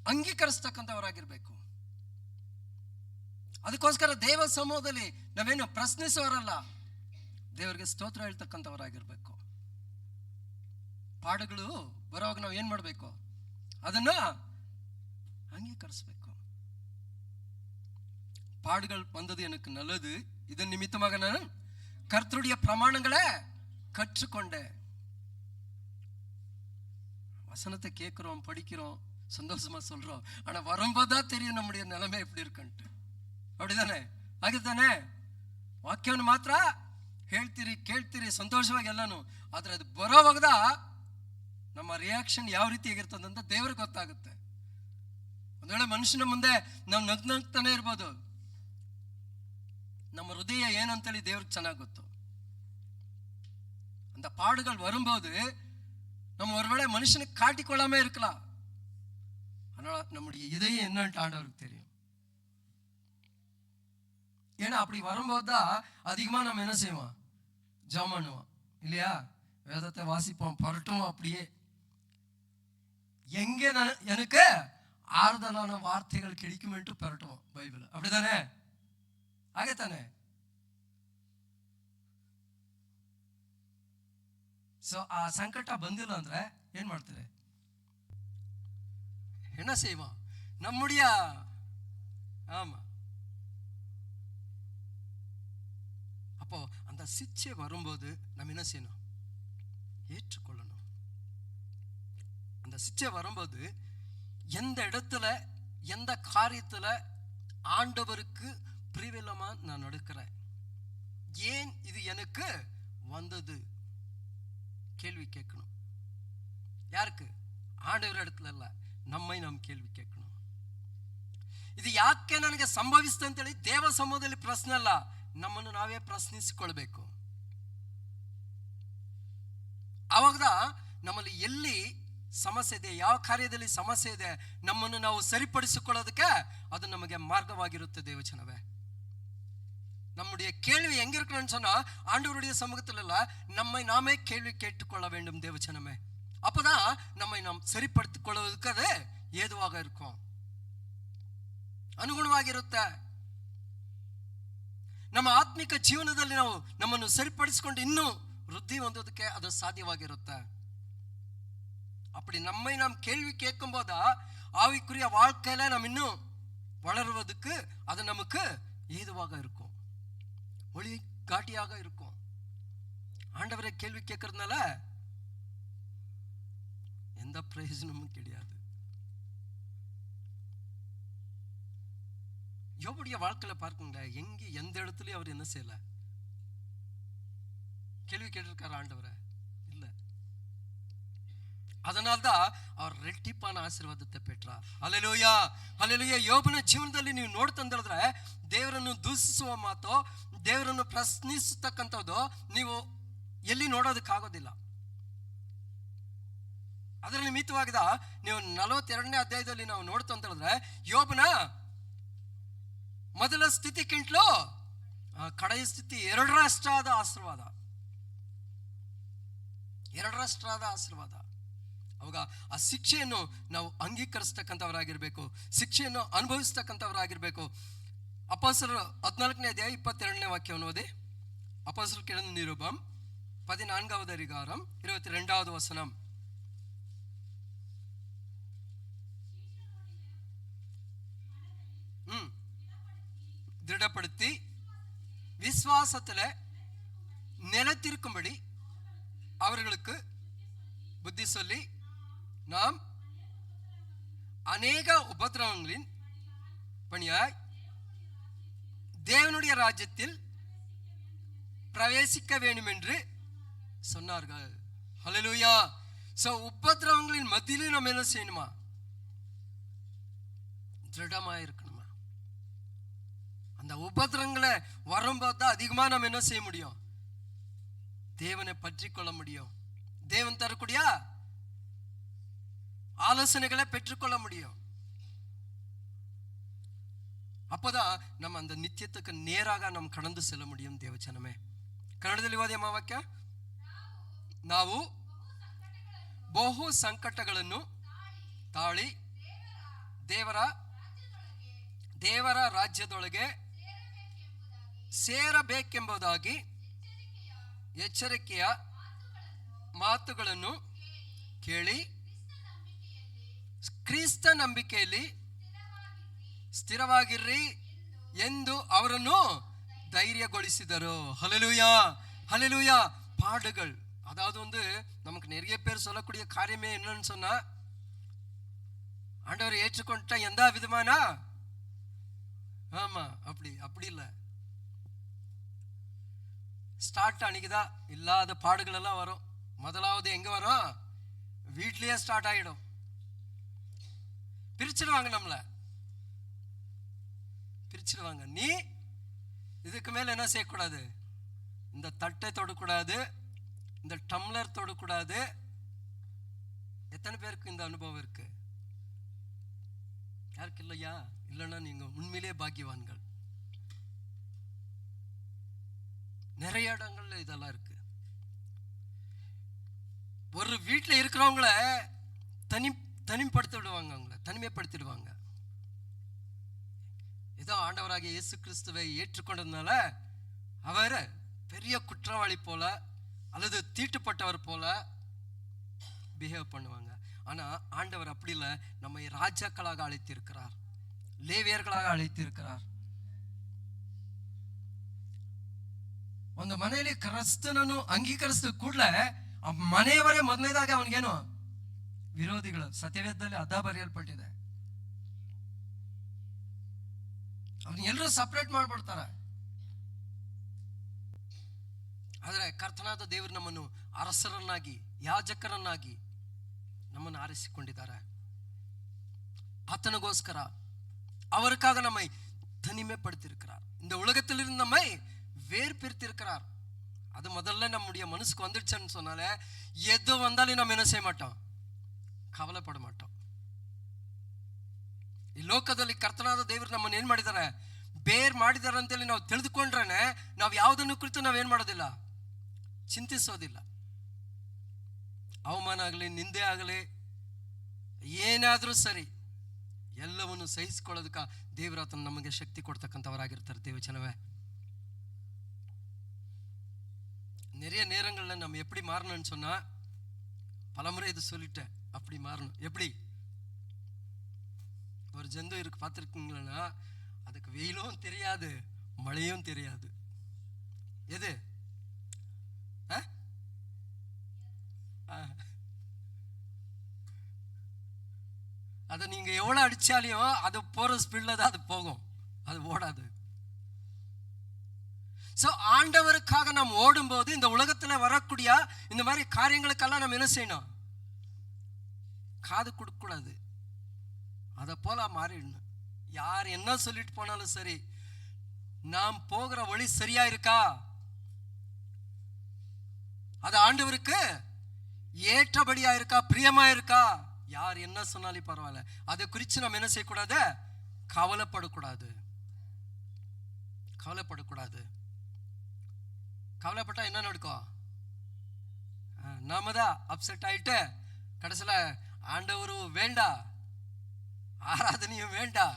ಅಂಗೀಕರಿಸ್ತಕ್ಕಂಥವರಾಗಿರ್ಬೇಕು. ಅದಕ್ಕೋಸ್ಕರ ದೇವ ಸಮೂಹದಲ್ಲಿ ನಾವೇನು ಪ್ರಶ್ನಿಸೋರಲ್ಲ, ದೇವರಿಗೆ ಸ್ತೋತ್ರ ಹೇಳ್ತಕ್ಕಂಥವರಾಗಿರ್ಬೇಕು. ಪಾಠಗಳು ಬರೋವಾಗ ನಾವು ಏನ್ ಮಾಡ್ಬೇಕು? ಅದನ್ನ அங்கீகரிசಬೇಕು. பாடுகள் வந்தது எனக்கு நல்லது, இதன் நிமித்தமாக நான் கர்த்தருடைய பிரமாணங்களை கற்றுக்கொண்டேன். வசனத்தை கேட்கிறோம், படிக்கிறோம், சந்தோஷமா சொல்றோம். ஆனா வரும்போதுதான் தெரியும் நம்முடைய நிலைமை எப்படி இருக்குன்ட்டு. அப்படிதானே? ಹಾಗಿದ್ದಾನೆ? ವಾಕ್ಯವನ್ನು ಮಾತ್ರ ಹೇಳ್ತೀರಿ, ಕೇಳ್ತೀರಿ ಸಂತೋಷವಾಗಿ ಎಲ್ಲಾನು. ಆದ್ರೆ ಅದು ಬರೋವಾಗದ ನಮ್ಮ ರಿಯಾಕ್ಷನ್ ಯಾವ ರೀತಿಯಾಗಿರ್ತದೆ ಅಂತ ದೇವ್ರಿಗೆ ಗೊತ್ತಾಗುತ್ತೆ. ಒಂದ್ ವೇಳೆ ಮನುಷ್ಯನ ಮುಂದೆ ನಾವು ನಗ್ನಗ್ತಾನೆ ಇರ್ಬೋದು, நம்ம ஹிருதய ஏனந்தேಳಿ தேவருக்கு ಚೆನ್ನಾಗಿ ಗೊತ್ತು. அந்த பாடுகள் வரும்போது நம்ம ஒருவேளை மனுஷனை காட்டிக்கொள்ளாம இருக்கலாம், ஆனால் நம்முடைய இதயம் என்னன்னு ஆண்டவருக்கு தெரியும். ஏன்னா அப்படி வரும்போது தான் அதிகமா நம்ம என்ன செய்வோம்? ஜெபம் பண்ணுவோம் இல்லையா? வேதத்தை வாசிப்போம், பரட்டும். அப்படியே எங்க எனக்கு ஆறுதலான வார்த்தைகள் கிடைக்கும் என்று பரட்டுவோம் பைபிள். அப்படிதானே? ಹಾಗೆ ತಾನೆ? ಸೊ ಆ ಸಂಕಟ ಬಂದಿಲ್ಲ ಅಂದ್ರೆ ಏನ್ ಮಾಡ್ತಾರೆ? என்ன செய்வோம்? நம்முடைய ஆமா. அப்போ அந்த சிச்சை வரும்போது நம்ம என்ன செய்யணும்? ஏற்றுக்கொள்ளணும். அந்த சிச்சை வரும்போது எந்த இடத்துல, எந்த காரியத்துல ஆண்டவருக்கு பிரிவில்லமா நான் நடக்கிறேன், ஏன் இது எனக்கு வந்தது கேள்வி கேட்கணும். ಯಾருக்கு? ಆಂಡವರ இடத்துல ಇಲ್ಲ, நம்மை நாம் ಕೇಳ್ವಿ ಕೇಳ್ಕணும். ಇದು ಯಾಕೆ ನನಗೆ ಸಂಭವಿಸಿತು ಅಂತೇಳಿ ದೇವ ಸಮೂಹದಲ್ಲಿ ಪ್ರಶ್ನೆ ಅಲ್ಲ, ನಮ್ಮನ್ನು ನಾವೇ ಪ್ರಶ್ನಿಸಿಕೊಳ್ಬೇಕು. ಅವಾಗ ನಮ್ಮಲ್ಲಿ ಎಲ್ಲಿ ಸಮಸ್ಯೆ ಇದೆ, ಯಾವ ಕಾರ್ಯದಲ್ಲಿ ಸಮಸ್ಯೆ ಇದೆ, ನಮ್ಮನ್ನು ನಾವು ಸರಿಪಡಿಸಿಕೊಳ್ಳೋದಕ್ಕೆ ಅದು ನಮಗೆ ಮಾರ್ಗವಾಗಿರುತ್ತೆ. ದೇವಚನವೇ, நம்முடைய கேள்வி எங்க இருக்கணும்னு சொன்னா ஆண்டவருடைய சமூகத்துல இல்ல, நம்மை நாமே கேள்வி கேட்டுக்கொள்ள வேண்டும் தேவச்சனமே. அப்பதான் நம்மை நாம் சரிப்படுத்திக் கொள்வதற்கு அது ஏதுவாக இருக்கும், ಅನುಗುಣವಾಗಿರುತ್ತೆ. ನಮ್ಮ ಆತ್ಮಿಕ ಜೀವನದಲ್ಲಿ ನಾವು ನಮ್ಮನ್ನು ಸರಿಪಡಿಸಿಕೊಂಡು ಇನ್ನೂ ವೃದ್ಧಿ ಹೊಂದೋದಕ್ಕೆ ಅದು ಸಾಧ್ಯವಾಗಿರುತ್ತೆ. அப்படி நம்மை நாம் கேள்வி கேட்கும் போதா ஆவிக்குரிய வாழ்க்கையில நாம் இன்னும் வளருவதற்கு அது நமக்கு ஏதுவாக இருக்கும், ஒளி காட்டியாக இருக்கும். ஆண்டவரை கேள்வி கேட்கறதுனால எந்த பிரயோஜனமும் கிடையாது. யோபுடைய வாழ்க்கையில பார்க்குங்களேன், எங்க எந்த இடத்துலயும் அவர் என்ன செய்யல, கேள்வி கேட்டிருக்காரு ஆண்டவரை இல்ல. அதனால்தான் அவர் ரெಟ್ಟಿப்பான ಆಶೀರ್ವಾದத்தை பெற்றார். Hallelujah, hallelujah. ಯೋಬನ ಜೀವನದಲ್ಲಿ ನೀವು ನೋಡ್ತಂದ್ರೆ ದೇವರನ್ನು ದೂಷಿಸುವ ಮಾತು, ದೇವರನ್ನು ಪ್ರಶ್ನಿಸತಕ್ಕಂಥದ್ದು ನೀವು ಎಲ್ಲಿ ನೋಡೋದಕ್ಕಾಗೋದಿಲ್ಲ. ಅದರ ನಿಮಿತ್ತವಾಗಿದ ನೀವು 42ನೇ ಅಧ್ಯಾಯದಲ್ಲಿ ನಾವು ನೋಡ್ತಂದ್ರೆ ಯೋಬನ ಮೊದಲ ಸ್ಥಿತಿಗಿಂತಲೂ ಕಡೆಯ ಸ್ಥಿತಿ ಎರಡರಷ್ಟಾದ ಆಶೀರ್ವಾದ, ಎರಡರಷ್ಟಾದ ಆಶೀರ್ವಾದ. ಅವಾಗ ಆ ಶಿಕ್ಷೆಯನ್ನು ನಾವು ಅಂಗೀಕರಿಸ್ತಕ್ಕಂಥವರಾಗಿರ್ಬೇಕು, ಶಿಕ್ಷೆಯನ್ನು ಅನುಭವಿಸ್ತಕ್ಕಂಥವರಾಗಿರ್ಬೇಕು. ಅಪೊಸ್ತಲರ 14ನೇ ಅಧ್ಯಾಯ 22ನೇ ವಾಕ್ಯವನ್ನು ಓದಿ. அப்போஸ்தலர் நிருபம் 14வது அதிகாரம் 22வது வசனம். திடப்படுத்தி விசுவாசத்துல நிலைத்திருக்கும்படி அவர்களுக்கு புத்தி சொல்லி நாம் அநேக உபத்திரவங்களின் பணியாய் தேவனுடைய ராஜ்யத்தில் பிரவேசிக்க வேண்டும் என்று சொன்னார்கள். ஹல்லேலூயா. சோ உபத்திரவங்களின் மத்தியிலே நம்ம என்ன செய்யணுமா? திருடமா இருக்கணுமா? அந்த உபத்திரங்களை வரும்போது தான் அதிகமா நம்ம என்ன செய்ய முடியும்? தேவனை பற்றி கொள்ள முடியும். தேவன் தரக்கூடிய ஆலோசனைகளை பெற்றுக்கொள்ள முடியும். அப்போதான் நம்ம அந்த நித்தியத்துக்கு நேராக நம்ம கடந்து செல்ல முடியும். ದೇವಚನமே, ಕನ್ನಡದಲ್ಲಿ ಓದಿ ಅಮ್ಮ ವಾಕ್ಯ. ನಾವು ಬಹು ಸಂಕಟಗಳನ್ನು ತಾಳಿ ದೇವರ ರಾಜ್ಯದೊಳಗೆ ಸೇರಬೇಕೆಂಬುದಾಗಿ ಎಚ್ಚರಿಕೆಯ ಮಾತುಗಳನ್ನು ಕೇಳಿ ಕ್ರಿಸ್ತ ನಂಬಿಕೆಯಲ್ಲಿ ಸ್ಥಿರವಾಗಿರ್ರಿ ಎಂದು ಅವರನ್ನು தைரியಗೊಳಿಸಿದರು. ஹல்லேலூயா, ஹல்லேலூயா. பாடுகள், அதாவது நமக்கு நிறைய பேர் சொல்லக்கூடிய காரியமே என்னன்னு சொன்னா, ஆண்டவரை ஏற்றுக்கொண்ட எந்த விதமான ஆமா அப்படி இல்ல. ஸ்டார்ட் அன்னைக்குதான் இல்லாத பாடுகள் எல்லாம் வரும். முதலாவது எங்க வரும்? வீட்லயே ஸ்டார்ட் ஆயிடும். பிரிச்சிடுவாங்க, நம்மள பிரிச்சிடுவாங்க. நீ இதுக்கு மேல என்ன செய்யக்கூடாது? இந்த தட்டை தொடக்கூடாது, இந்த டம்ளர் தொடக்கூடாது. எத்தனை பேருக்கு இந்த அனுபவம் இருக்கு? யாருக்கு இல்லையா? இல்லைன்னா நீங்க உண்மையிலே பாக்கியவான்கள். நிறைய இடங்கள்ல இதெல்லாம் இருக்கு. ஒரு வீட்டில் இருக்கிறவங்கள தனிமைப்படுத்தி விடுவாங்க, அவங்கள தனிமைப்படுத்திடுவாங்க. ஏதோ ஆண்டவராகிய இயேசு கிறிஸ்துவை ஏற்றுக்கொண்டதுனால அவர் பெரிய குற்றவாளி போல அல்லது தீட்டுப்பட்டவர் போல பிஹேவ் பண்ணுவாங்க. ஆனா ஆண்டவர் அப்படி இல்லை. நம்மை ராஜாக்களாக அழைத்திருக்கிறார், ಲೇವಿಯர்களாக ಅழைத்திருக்கிறார். ಒಂದು ಮನೆಯಲ್ಲಿ ಕ್ರಿಸ್ತನನ್ನು ಅಂಗೀಕರಿಸಿದ ಕೂಡಲೇ ಆ ಮನೆಯವರೇ ಮೊದಲನೇದಾಗಿ ಅವನಿಗೇನು ವಿರೋಧಿಗಳು. ಸತ್ಯವೇದದಲ್ಲಿ ಅದ ಬರೆಯಲ್ಪಟ್ಟಿದೆ. ಅವನ್ನ ಎಲ್ಲರೂ ಸಪರೇಟ್ ಮಾಡ್ಬಿಡ್ತಾರೆ. ಆದರೆ ಕರ್ತನಾದ ದೇವರು ನಮ್ಮನ್ನು ಅರಸರನ್ನಾಗಿ, ಯಾಜಕರನ್ನಾಗಿ ನಮ್ಮನ್ನು ಆರಿಸಿಕೊಂಡಿದ್ದಾರೆ. ஆத்தனுக்கோஸ்கர அவருக்காக நம்மை தனிமைப்படுத்தியிருக்கிறார். இந்த உலகத்திலிருந்து நம்மை வேறு பிரித்திருக்கிறார். அது முதல்ல நம்முடைய மனசுக்கு வந்துடுச்சுன்னு சொன்னாலே எது வந்தாலும் நம்ம என்ன செய்ய மாட்டோம்? ಕವಲೆಪಡ ಮಾಟೋ. ಈ ಲೋಕದಲ್ಲಿ ಕರ್ತನಾದ ದೇವರು ನಮ್ಮನ್ನು ಏನ್ ಮಾಡಿದ್ದಾರೆ? ಬೇರ್ ಮಾಡಿದ್ದಾರೆ ಅಂತೇಳಿ ನಾವು ತಿಳಿದುಕೊಂಡ್ರೇನೆ ನಾವು ಯಾವುದನ್ನು ಕುರಿತು ನಾವೇನ್ ಮಾಡೋದಿಲ್ಲ, ಚಿಂತಿಸೋದಿಲ್ಲ. ಅವಮಾನ ಆಗಲಿ, ನಿಂದೆ ಆಗಲಿ, ಏನಾದ್ರೂ ಸರಿ ಎಲ್ಲವನ್ನು ಸಹಿಸಿಕೊಳ್ಳೋದಕ್ಕೆ ದೇವರಾತನ ನಮಗೆ ಶಕ್ತಿ ಕೊಡ್ತಕ್ಕಂಥವರಾಗಿರ್ತಾರೆ. தேவச்சனவே, நிறைய நேரங்களில் நம்ம எப்படி மாறணும்னு சொன்னா, பலமுறை இது சொல்லிட்டேன், அப்படி மாறணும். எப்படி? ஒரு ஜந்து இருக்கு, பார்த்துருக்கீங்களா? அதுக்கு வெயிலும் தெரியாது, மழையும் தெரியாது. எது? அதை நீங்க எவ்வளவு அடிச்சாலையும் அது போற ஸ்பீட்ல தான் அது போகும், அது ஓடாது. சோ ஆண்டவருக்காக நாம் ஓடும்போது இந்த உலகத்துல வரக்கூடிய இந்த மாதிரி காரியங்களுக்கெல்லாம் நம்ம என்ன செய்யணும்? காது கொடுக்க கூடாது. அத போல மாறிடணும். யார் என்ன சொல்லிட்டு போனாலும் சரி, நாம் போகிற வழி சரியா இருக்கா, அது ஆண்டவருக்கு ஏற்றபடியா இருக்கா, பிரியமா இருக்கா, யார் என்ன சொன்னாலும் பரவாயில்ல, அதை குறித்து நம்ம என்ன செய்யக்கூடாது? கவலைப்படக்கூடாது. கவலைப்படக்கூடாது. கவலைப்பட்டா என்ன நடக்கும்? நாம தான் அப்செட் ஆயிட்டு கடைசியில ஆண்டவரும் வேண்டா, ஆராதனையும் வேண்டா.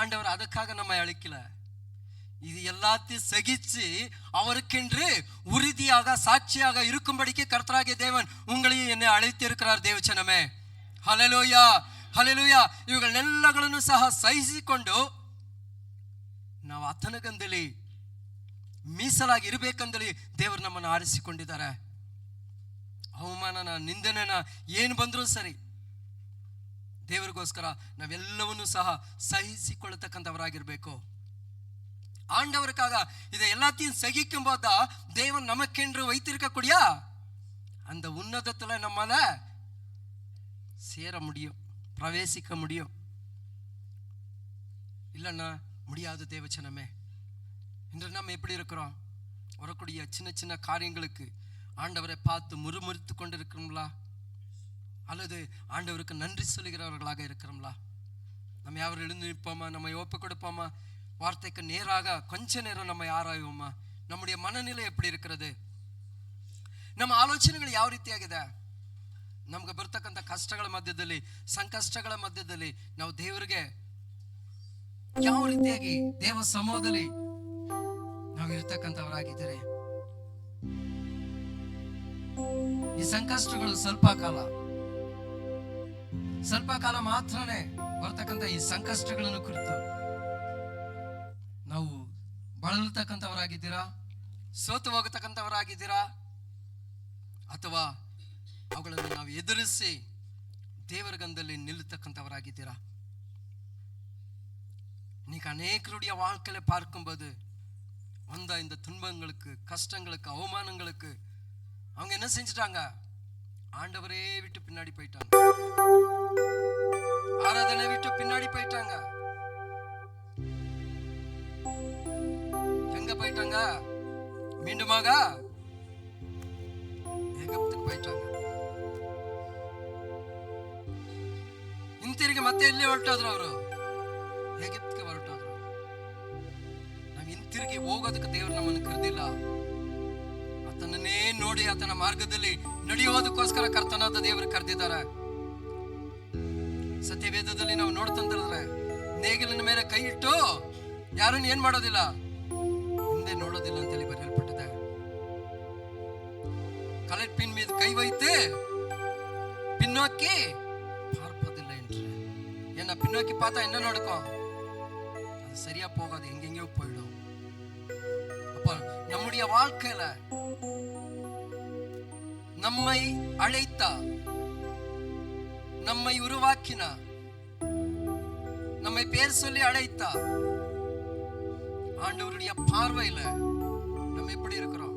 ஆண்டவர் அதுக்காக நம்ம அழைக்கல. இது எல்லாத்தையும் சகிச்சு அவருக்கென்று உறுதியாக சாட்சியாக இருக்கும்படிக்கு கர்த்தராகிய தேவன் உங்களையும் என்னை அழைத்து இருக்கிறார். ದೇವಚನமே, ಹಲ್ಲೆಲೂಯಾ, ಹಲ್ಲೆಲೂಯಾ. ಇವುಗಳನ್ನೆಲ್ಲಗಳನ್ನು ಸಹ ಸಹಿಸಿಕೊಂಡು ನಾವು ಆತನಿಗಂದಲಿ ಮೀಸಲಾಗಿ ಇರಬೇಕಂದಲಿ ದೇವರು ನಮ್ಮನ್ನು ಆರಿಸಿಕೊಂಡಿದ್ದಾರೆ. ಅವಮಾನನ ನಿಂದನೆನ ಏನು ಬಂದರೂ ಸರಿ, ದೇವರಿಗೋಸ್ಕರ ನಾವೆಲ್ಲವನ್ನೂ ಸಹ ಸಹಿಸಿಕೊಳ್ಳತಕ್ಕಂಥವರಾಗಿರ್ಬೇಕು. ஆண்டவருக்காக இதை எல்லாத்தையும் சகிக்கும் போதா தேவன் நமக்கென்று வைத்திருக்கக்கூடிய அந்த உன்னதத்துல நம்மால சேர முடியும், பிரவேசிக்க முடியும். இல்லைன்னா முடியாது. தேவச்சனமே, இன்று நம்ம எப்படி இருக்கிறோம்? வரக்கூடிய சின்ன சின்ன காரியங்களுக்கு ஆண்டவரை பார்த்து முறுமுறுத்து கொண்டு இருக்கிறோம்களா, அல்லது ஆண்டவருக்கு நன்றி சொல்லுகிறவர்களாக இருக்கிறோம்களா? நம்ம யாரும் எழுந்து நிற்போமா? நம்ம ஒப்பு கொடுப்போமா? வார்த்தைக்கு நேராக கொஞ்ச நேரம் நம்ம ஆராயுவோமா? நம்முடைய மனநிலை எப்படி இருக்கிறது? ನಮ್ಮ ಆಲೋಚನೆಗಳು ಯಾವ ರೀತಿಯಾಗಿದೆ? ನಮ್ಗೆ ಬರ್ತಕ್ಕಂಥ ಕಷ್ಟಗಳ ಮಧ್ಯದಲ್ಲಿ, ಸಂಕಷ್ಟಗಳ ಮಧ್ಯದಲ್ಲಿ ನಾವು ದೇವರಿಗೆ ಯಾವ ರೀತಿಯಾಗಿ ದೇವ ಸಮೂಹದಲ್ಲಿ ನಾವು ಇರ್ತಕ್ಕಂಥವರಾಗಿದ್ದಾರೆ. ಈ ಸಂಕಷ್ಟಗಳು ಸ್ವಲ್ಪ ಕಾಲ ಮಾತ್ರನೇ ಬರ್ತಕ್ಕಂಥ ಈ ಸಂಕಷ್ಟಗಳನ್ನು ಕುರಿತು ನಾವು ಬಳಲತಕ್ಕಂಥವರಾಗಿದ್ದೀರಾ? ಸೋತು ಹೋಗತಕ್ಕಂಥವರಾಗಿದ್ದೀರಾ? ಅಥವಾ ಅವುಗಳನ್ನು ನಾವು ಎದುರಿಸಿ தேவர கந்தலில் நிலுத்தக்கந்தவராகிದ್ದೀரா? இன்னைக்கு அநேகருடைய வாழ்க்கையில பார்க்கும்போது வந்த இந்த துன்பங்களுக்கு, கஷ்டங்களுக்கு, அவமானங்களுக்கு அவங்க என்ன செஞ்சிட்டாங்க? ஆண்டவரே விட்டு பின்னாடி போயிட்டாங்க, ஆராதனை விட்டு பின்னாடி போயிட்டாங்க. எங்க போயிட்டாங்க? மீண்டுமாக எகிப்துக்கு போயிட்டாங்க. ಹಿಂತಿರುಗಿ ಮತ್ತೆ ಎಲ್ಲಿ ಹೊರಟೋದ್ರು? ಅವರು ಎಗಿಪ್ತಿಗೆ ಹೊರಟೋದ್ರು. ನಾವು ಹಿಂತಿರುಗಿ ಹೋಗೋದಕ್ಕೆ ದೇವರು ನಮ್ಮನ್ನು ಕರೆದಿಲ್ಲ. ಆತನನ್ನೇ ನೋಡಿ ಆತನ ಮಾರ್ಗದಲ್ಲಿ ನಡೆಯೋದಕ್ಕೋಸ್ಕರ ಕರ್ತನಾದ ದೇವರು ಕರೆದಿದ್ದಾರೆ. ಸತ್ಯವೇದದಲ್ಲಿ ನಾವು ನೋಡ್ತಂದ್ರೆ ನೇಗಿಲಿನ ಮೇಲೆ ಕೈ ಇಟ್ಟು ಯಾರನ್ನು ಏನ್ ಮಾಡೋದಿಲ್ಲ, ಹಿಂದೆ ನೋಡೋದಿಲ್ಲ ಅಂತೇಳಿ ಬರೆಯಲ್ಪಟ್ಟಿದೆ. ಕಲೆಟ್ ಪಿನ್ ಮೀದ ಕೈ வைத்து பின்னோக்கி பார்ப்பதில்லை என்று. என்ன பின்னோக்கி பார்த்தா என்ன நடக்கும்? அது சரியா போகாது, எங்கெங்கயோ போயிடும். அப்ப நம்முடைய வாழ்க்கையில நம்மை அழைத்தா, நம்மை உருவாக்கினா, நம்மை பேர் சொல்லி அழைத்தா ஆண்டவருடைய பார்வையில நம்ம எப்படி இருக்கிறோம்?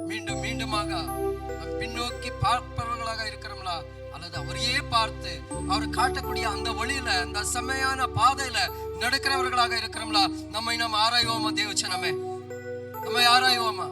மீண்டும் மீண்டுமாக நம் பின்னோக்கி பார்ப்பவர்களாக இருக்கிறோம்ல, அல்லது அவரையே பார்த்து அவர் காட்டக்கூடிய அந்த வழியில, அந்த செம்மையான பாதையில நடக்கிறவர்களாக இருக்கிறோம்ல? நம்மை நாம் ஆராய்வோமா? தேவச்சனமே, நம்மை ஆராய்வோமா?